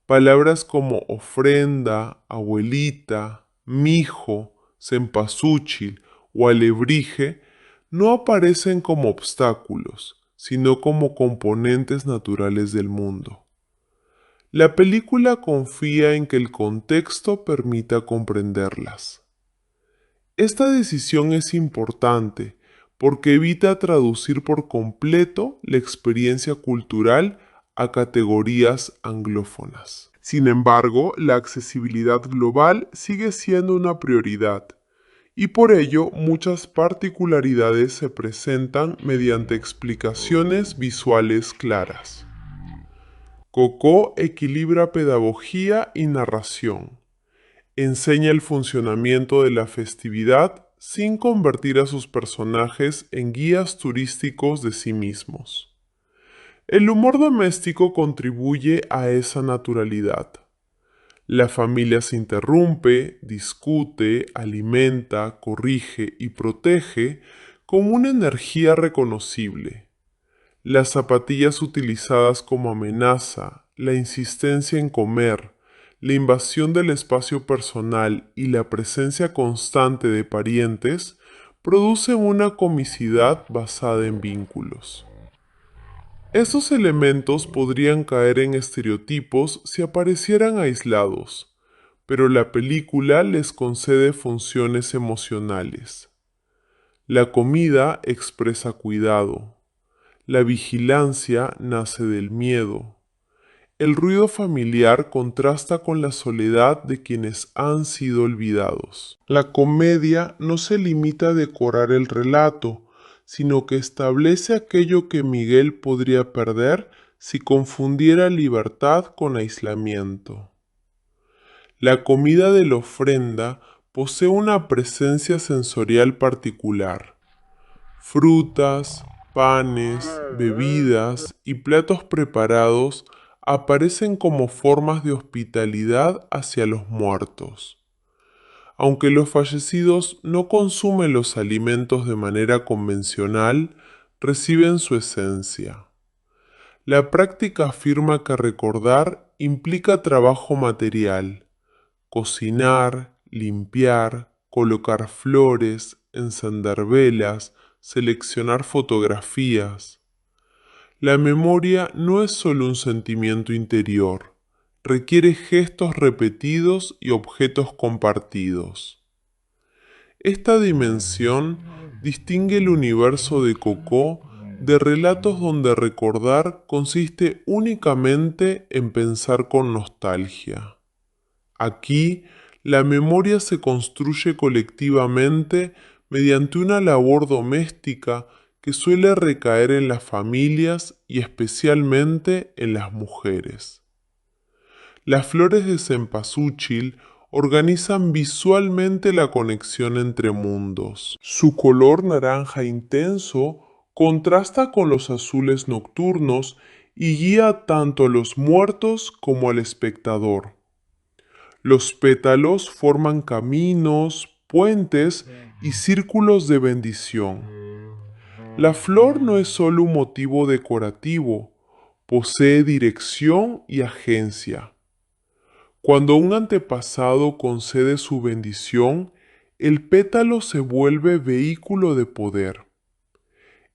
Palabras como ofrenda, abuelita, mijo, cempasúchil o alebrije no aparecen como obstáculos, sino como componentes naturales del mundo. La película confía en que el contexto permita comprenderlas. Esta decisión es importante porque evita traducir por completo la experiencia cultural a categorías anglófonas. Sin embargo, la accesibilidad global sigue siendo una prioridad, y por ello muchas particularidades se presentan mediante explicaciones visuales claras. Coco equilibra pedagogía y narración. Enseña el funcionamiento de la festividad sin convertir a sus personajes en guías turísticos de sí mismos. El humor doméstico contribuye a esa naturalidad. La familia se interrumpe, discute, alimenta, corrige y protege con una energía reconocible. Las zapatillas utilizadas como amenaza, la insistencia en comer, la invasión del espacio personal y la presencia constante de parientes producen una comicidad basada en vínculos. Estos elementos podrían caer en estereotipos si aparecieran aislados, pero la película les concede funciones emocionales. La comida expresa cuidado. La vigilancia nace del miedo. El ruido familiar contrasta con la soledad de quienes han sido olvidados. La comedia no se limita a decorar el relato, sino que establece aquello que Miguel podría perder si confundiera libertad con aislamiento. La comida de la ofrenda posee una presencia sensorial particular. Frutas, panes, bebidas y platos preparados aparecen como formas de hospitalidad hacia los muertos. Aunque los fallecidos no consumen los alimentos de manera convencional, reciben su esencia. La práctica afirma que recordar implica trabajo material: cocinar, limpiar, colocar flores, encender velas, seleccionar fotografías. La memoria no es solo un sentimiento interior, requiere gestos repetidos y objetos compartidos. Esta dimensión distingue el universo de Coco de relatos donde recordar consiste únicamente en pensar con nostalgia. Aquí, la memoria se construye colectivamente mediante una labor doméstica que suele recaer en las familias y especialmente en las mujeres. Las flores de cempasúchil organizan visualmente la conexión entre mundos. Su color naranja intenso contrasta con los azules nocturnos y guía tanto a los muertos como al espectador. Los pétalos forman caminos, puentes y círculos de bendición. La flor no es solo un motivo decorativo, posee dirección y agencia. Cuando un antepasado concede su bendición, el pétalo se vuelve vehículo de poder.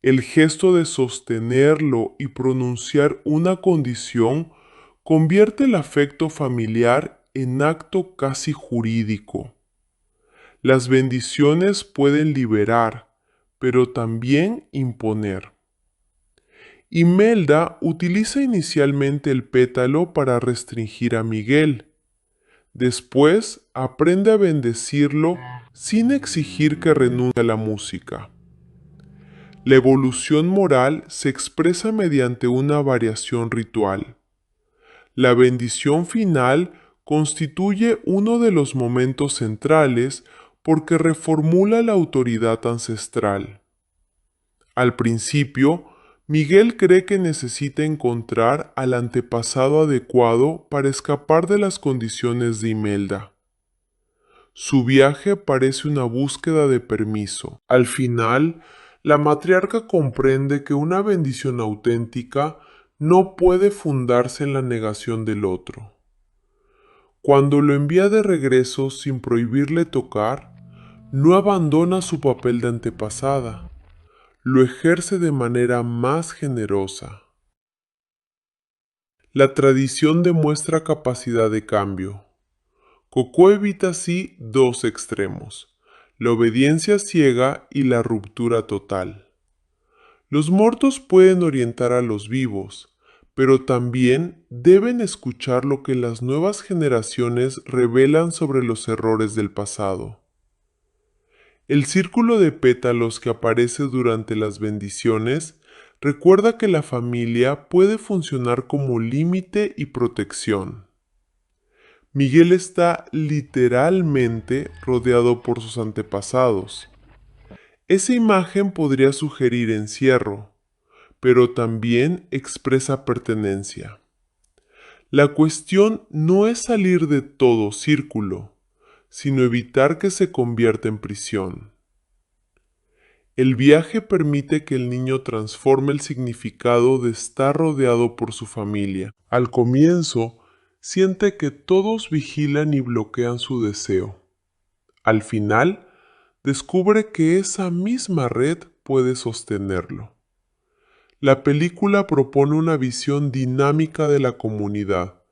El gesto de sostenerlo y pronunciar una condición convierte el afecto familiar en acto casi jurídico. Las bendiciones pueden liberar, pero también imponer. Imelda utiliza inicialmente el pétalo para restringir a Miguel. Después aprende a bendecirlo sin exigir que renuncie a la música. La evolución moral se expresa mediante una variación ritual. La bendición final constituye uno de los momentos centrales porque reformula la autoridad ancestral. Al principio, Miguel cree que necesita encontrar al antepasado adecuado para escapar de las condiciones de Imelda. Su viaje parece una búsqueda de permiso. Al final, la matriarca comprende que una bendición auténtica no puede fundarse en la negación del otro. Cuando lo envía de regreso sin prohibirle tocar, no abandona su papel de antepasada, lo ejerce de manera más generosa. La tradición demuestra capacidad de cambio. Coco evita así dos extremos, la obediencia ciega y la ruptura total. Los muertos pueden orientar a los vivos, pero también deben escuchar lo que las nuevas generaciones revelan sobre los errores del pasado. El círculo de pétalos que aparece durante las bendiciones recuerda que la familia puede funcionar como límite y protección. Miguel está literalmente rodeado por sus antepasados. Esa imagen podría sugerir encierro, pero también expresa pertenencia. La cuestión no es salir de todo círculo, sino evitar que se convierta en prisión. El viaje permite que el niño transforme el significado de estar rodeado por su familia. Al comienzo, siente que todos vigilan y bloquean su deseo. Al final, descubre que esa misma red puede sostenerlo. La película propone una visión dinámica de la comunidad,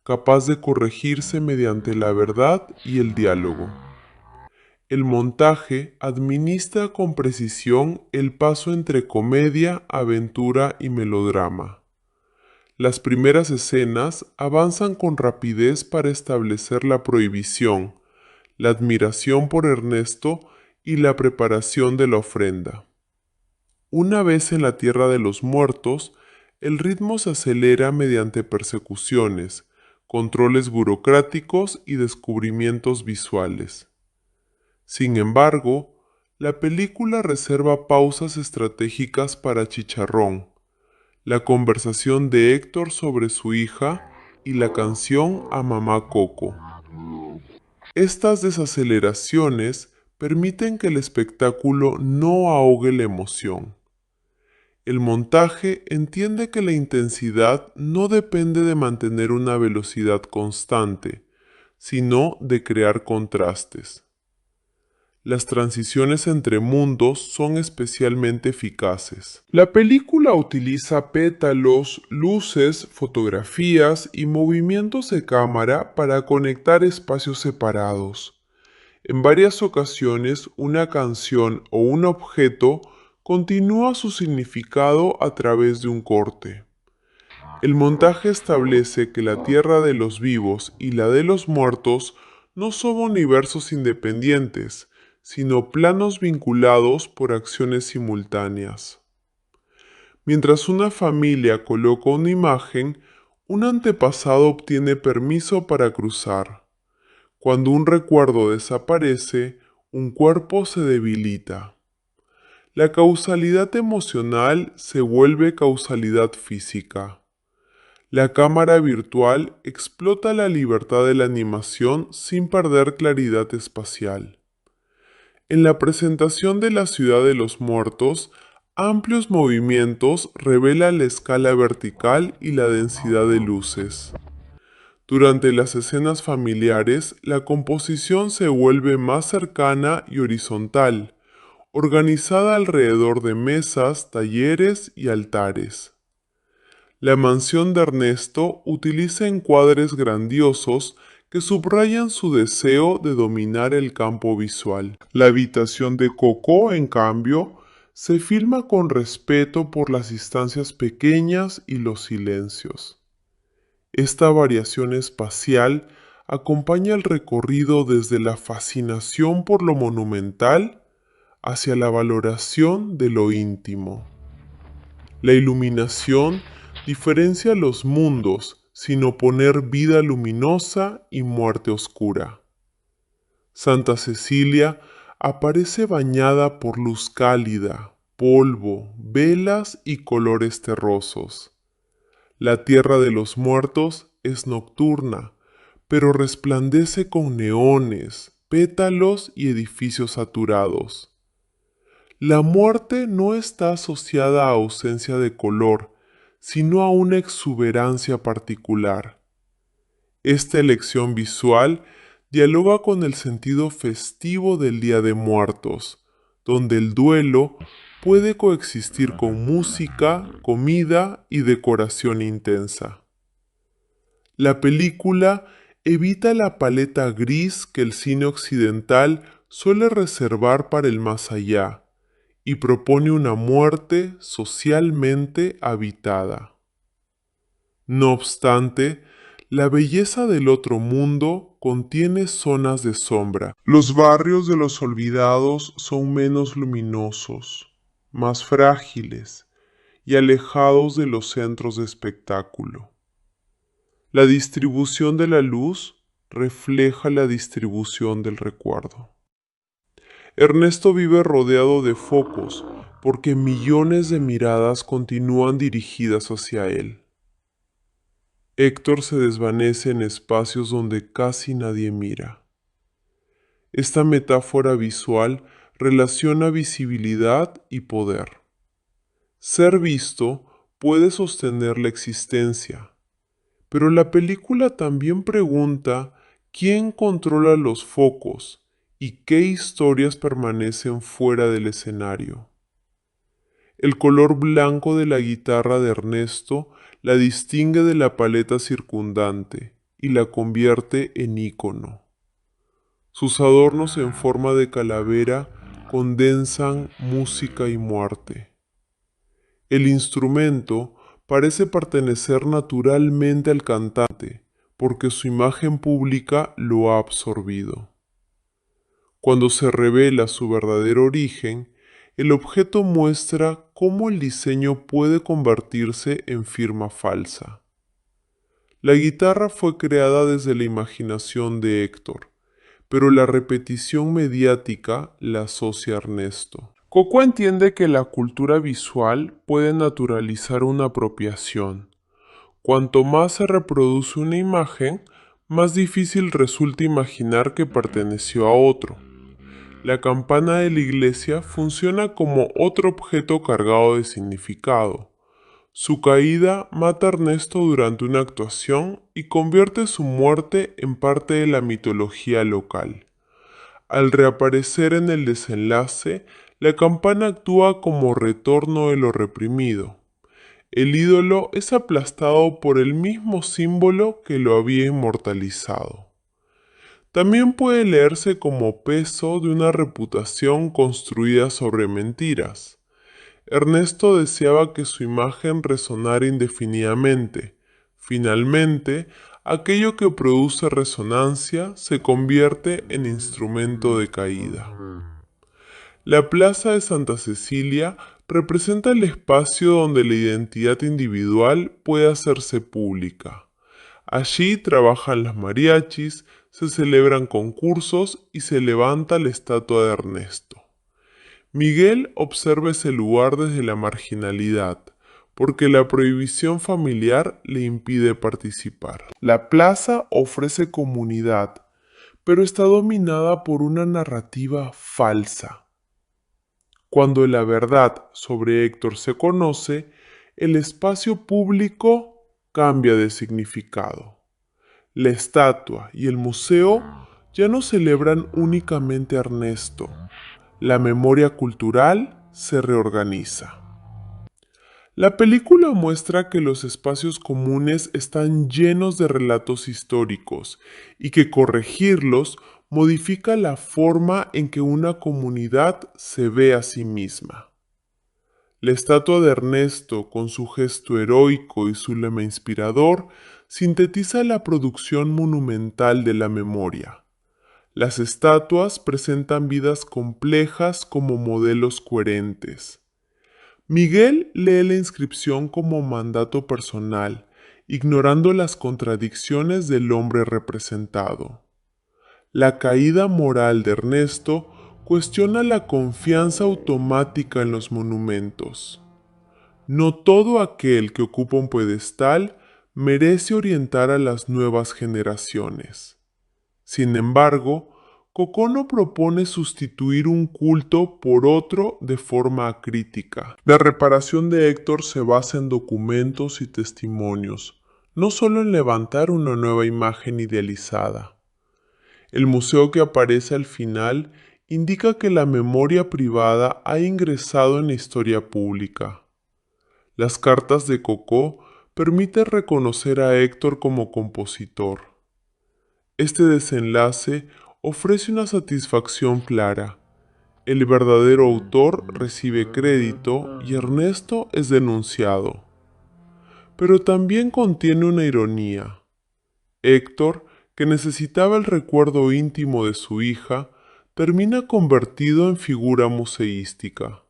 capaz de corregirse mediante la verdad y el diálogo. El montaje administra con precisión el paso entre comedia, aventura y melodrama. Las primeras escenas avanzan con rapidez para establecer la prohibición, la admiración por Ernesto y la preparación de la ofrenda. Una vez en la tierra de los muertos, el ritmo se acelera mediante persecuciones, controles burocráticos y descubrimientos visuales. Sin embargo, la película reserva pausas estratégicas para Chicharrón, la conversación de Héctor sobre su hija y la canción a Mamá Coco. Estas desaceleraciones permiten que el espectáculo no ahogue la emoción. El montaje entiende que la intensidad no depende de mantener una velocidad constante, sino de crear contrastes. Las transiciones entre mundos son especialmente eficaces. La película utiliza pétalos, luces, fotografías y movimientos de cámara para conectar espacios separados. En varias ocasiones, una canción o un objeto continúa su significado a través de un corte. El montaje establece que la tierra de los vivos y la de los muertos no son universos independientes, sino planos vinculados por acciones simultáneas. Mientras una familia coloca una imagen, un antepasado obtiene permiso para cruzar. Cuando un recuerdo desaparece, un cuerpo se debilita. La causalidad emocional se vuelve causalidad física. La cámara virtual explota la libertad de la animación sin perder claridad espacial. En la presentación de la Ciudad de los Muertos, amplios movimientos revelan la escala vertical y la densidad de luces. Durante las escenas familiares, la composición se vuelve más cercana y horizontal, organizada alrededor de mesas, talleres y altares. La mansión de Ernesto utiliza encuadres grandiosos que subrayan su deseo de dominar el campo visual. La habitación de Coco, en cambio, se filma con respeto por las distancias pequeñas y los silencios. Esta variación espacial acompaña el recorrido desde la fascinación por lo monumental hacia la valoración de lo íntimo. La iluminación diferencia los mundos sin oponer vida luminosa y muerte oscura. Santa Cecilia aparece bañada por luz cálida, polvo, velas y colores terrosos. La tierra de los muertos es nocturna, pero resplandece con neones, pétalos y edificios saturados. La muerte no está asociada a ausencia de color, sino a una exuberancia particular. Esta elección visual dialoga con el sentido festivo del Día de Muertos, donde el duelo puede coexistir con música, comida y decoración intensa. La película evita la paleta gris que el cine occidental suele reservar para el más allá, y propone una muerte socialmente habitada. No obstante, la belleza del otro mundo contiene zonas de sombra. Los barrios de los olvidados son menos luminosos, más frágiles y alejados de los centros de espectáculo. La distribución de la luz refleja la distribución del recuerdo. Ernesto vive rodeado de focos porque millones de miradas continúan dirigidas hacia él. Héctor se desvanece en espacios donde casi nadie mira. Esta metáfora visual relaciona visibilidad y poder. Ser visto puede sostener la existencia, pero la película también pregunta quién controla los focos y qué historias permanecen fuera del escenario. El color blanco de la guitarra de Ernesto la distingue de la paleta circundante y la convierte en ícono. Sus adornos en forma de calavera condensan música y muerte. El instrumento parece pertenecer naturalmente al cantante, porque su imagen pública lo ha absorbido. Cuando se revela su verdadero origen, el objeto muestra cómo el diseño puede convertirse en firma falsa. La guitarra fue creada desde la imaginación de Héctor, pero la repetición mediática la asocia a Ernesto. Coco entiende que la cultura visual puede naturalizar una apropiación. Cuanto más se reproduce una imagen, más difícil resulta imaginar que perteneció a otro. La campana de la iglesia funciona como otro objeto cargado de significado. Su caída mata a Ernesto durante una actuación y convierte su muerte en parte de la mitología local. Al reaparecer en el desenlace, la campana actúa como retorno de lo reprimido. El ídolo es aplastado por el mismo símbolo que lo había inmortalizado. También puede leerse como peso de una reputación construida sobre mentiras. Ernesto deseaba que su imagen resonara indefinidamente. Finalmente, aquello que produce resonancia se convierte en instrumento de caída. La Plaza de Santa Cecilia representa el espacio donde la identidad individual puede hacerse pública. Allí trabajan las mariachis, se celebran concursos y se levanta la estatua de Ernesto. Miguel observa ese lugar desde la marginalidad, porque la prohibición familiar le impide participar. La plaza ofrece comunidad, pero está dominada por una narrativa falsa. Cuando la verdad sobre Héctor se conoce, el espacio público cambia de significado. La estatua y el museo ya no celebran únicamente a Ernesto. La memoria cultural se reorganiza. La película muestra que los espacios comunes están llenos de relatos históricos y que corregirlos modifica la forma en que una comunidad se ve a sí misma. La estatua de Ernesto, con su gesto heroico y su lema inspirador, sintetiza la producción monumental de la memoria. Las estatuas presentan vidas complejas como modelos coherentes. Miguel lee la inscripción como mandato personal, ignorando las contradicciones del hombre representado. La caída moral de Ernesto cuestiona la confianza automática en los monumentos. No todo aquel que ocupa un pedestal merece orientar a las nuevas generaciones. Sin embargo, Cocono propone sustituir un culto por otro de forma acrítica. La reparación de Héctor se basa en documentos y testimonios, no solo en levantar una nueva imagen idealizada. El museo que aparece al final indica que la memoria privada ha ingresado en la historia pública. Las cartas de Cocó permiten reconocer a Héctor como compositor. Este desenlace ofrece una satisfacción clara. El verdadero autor recibe crédito y Ernesto es denunciado. Pero también contiene una ironía. Héctor, que necesitaba el recuerdo íntimo de su hija, termina convertido en figura museística.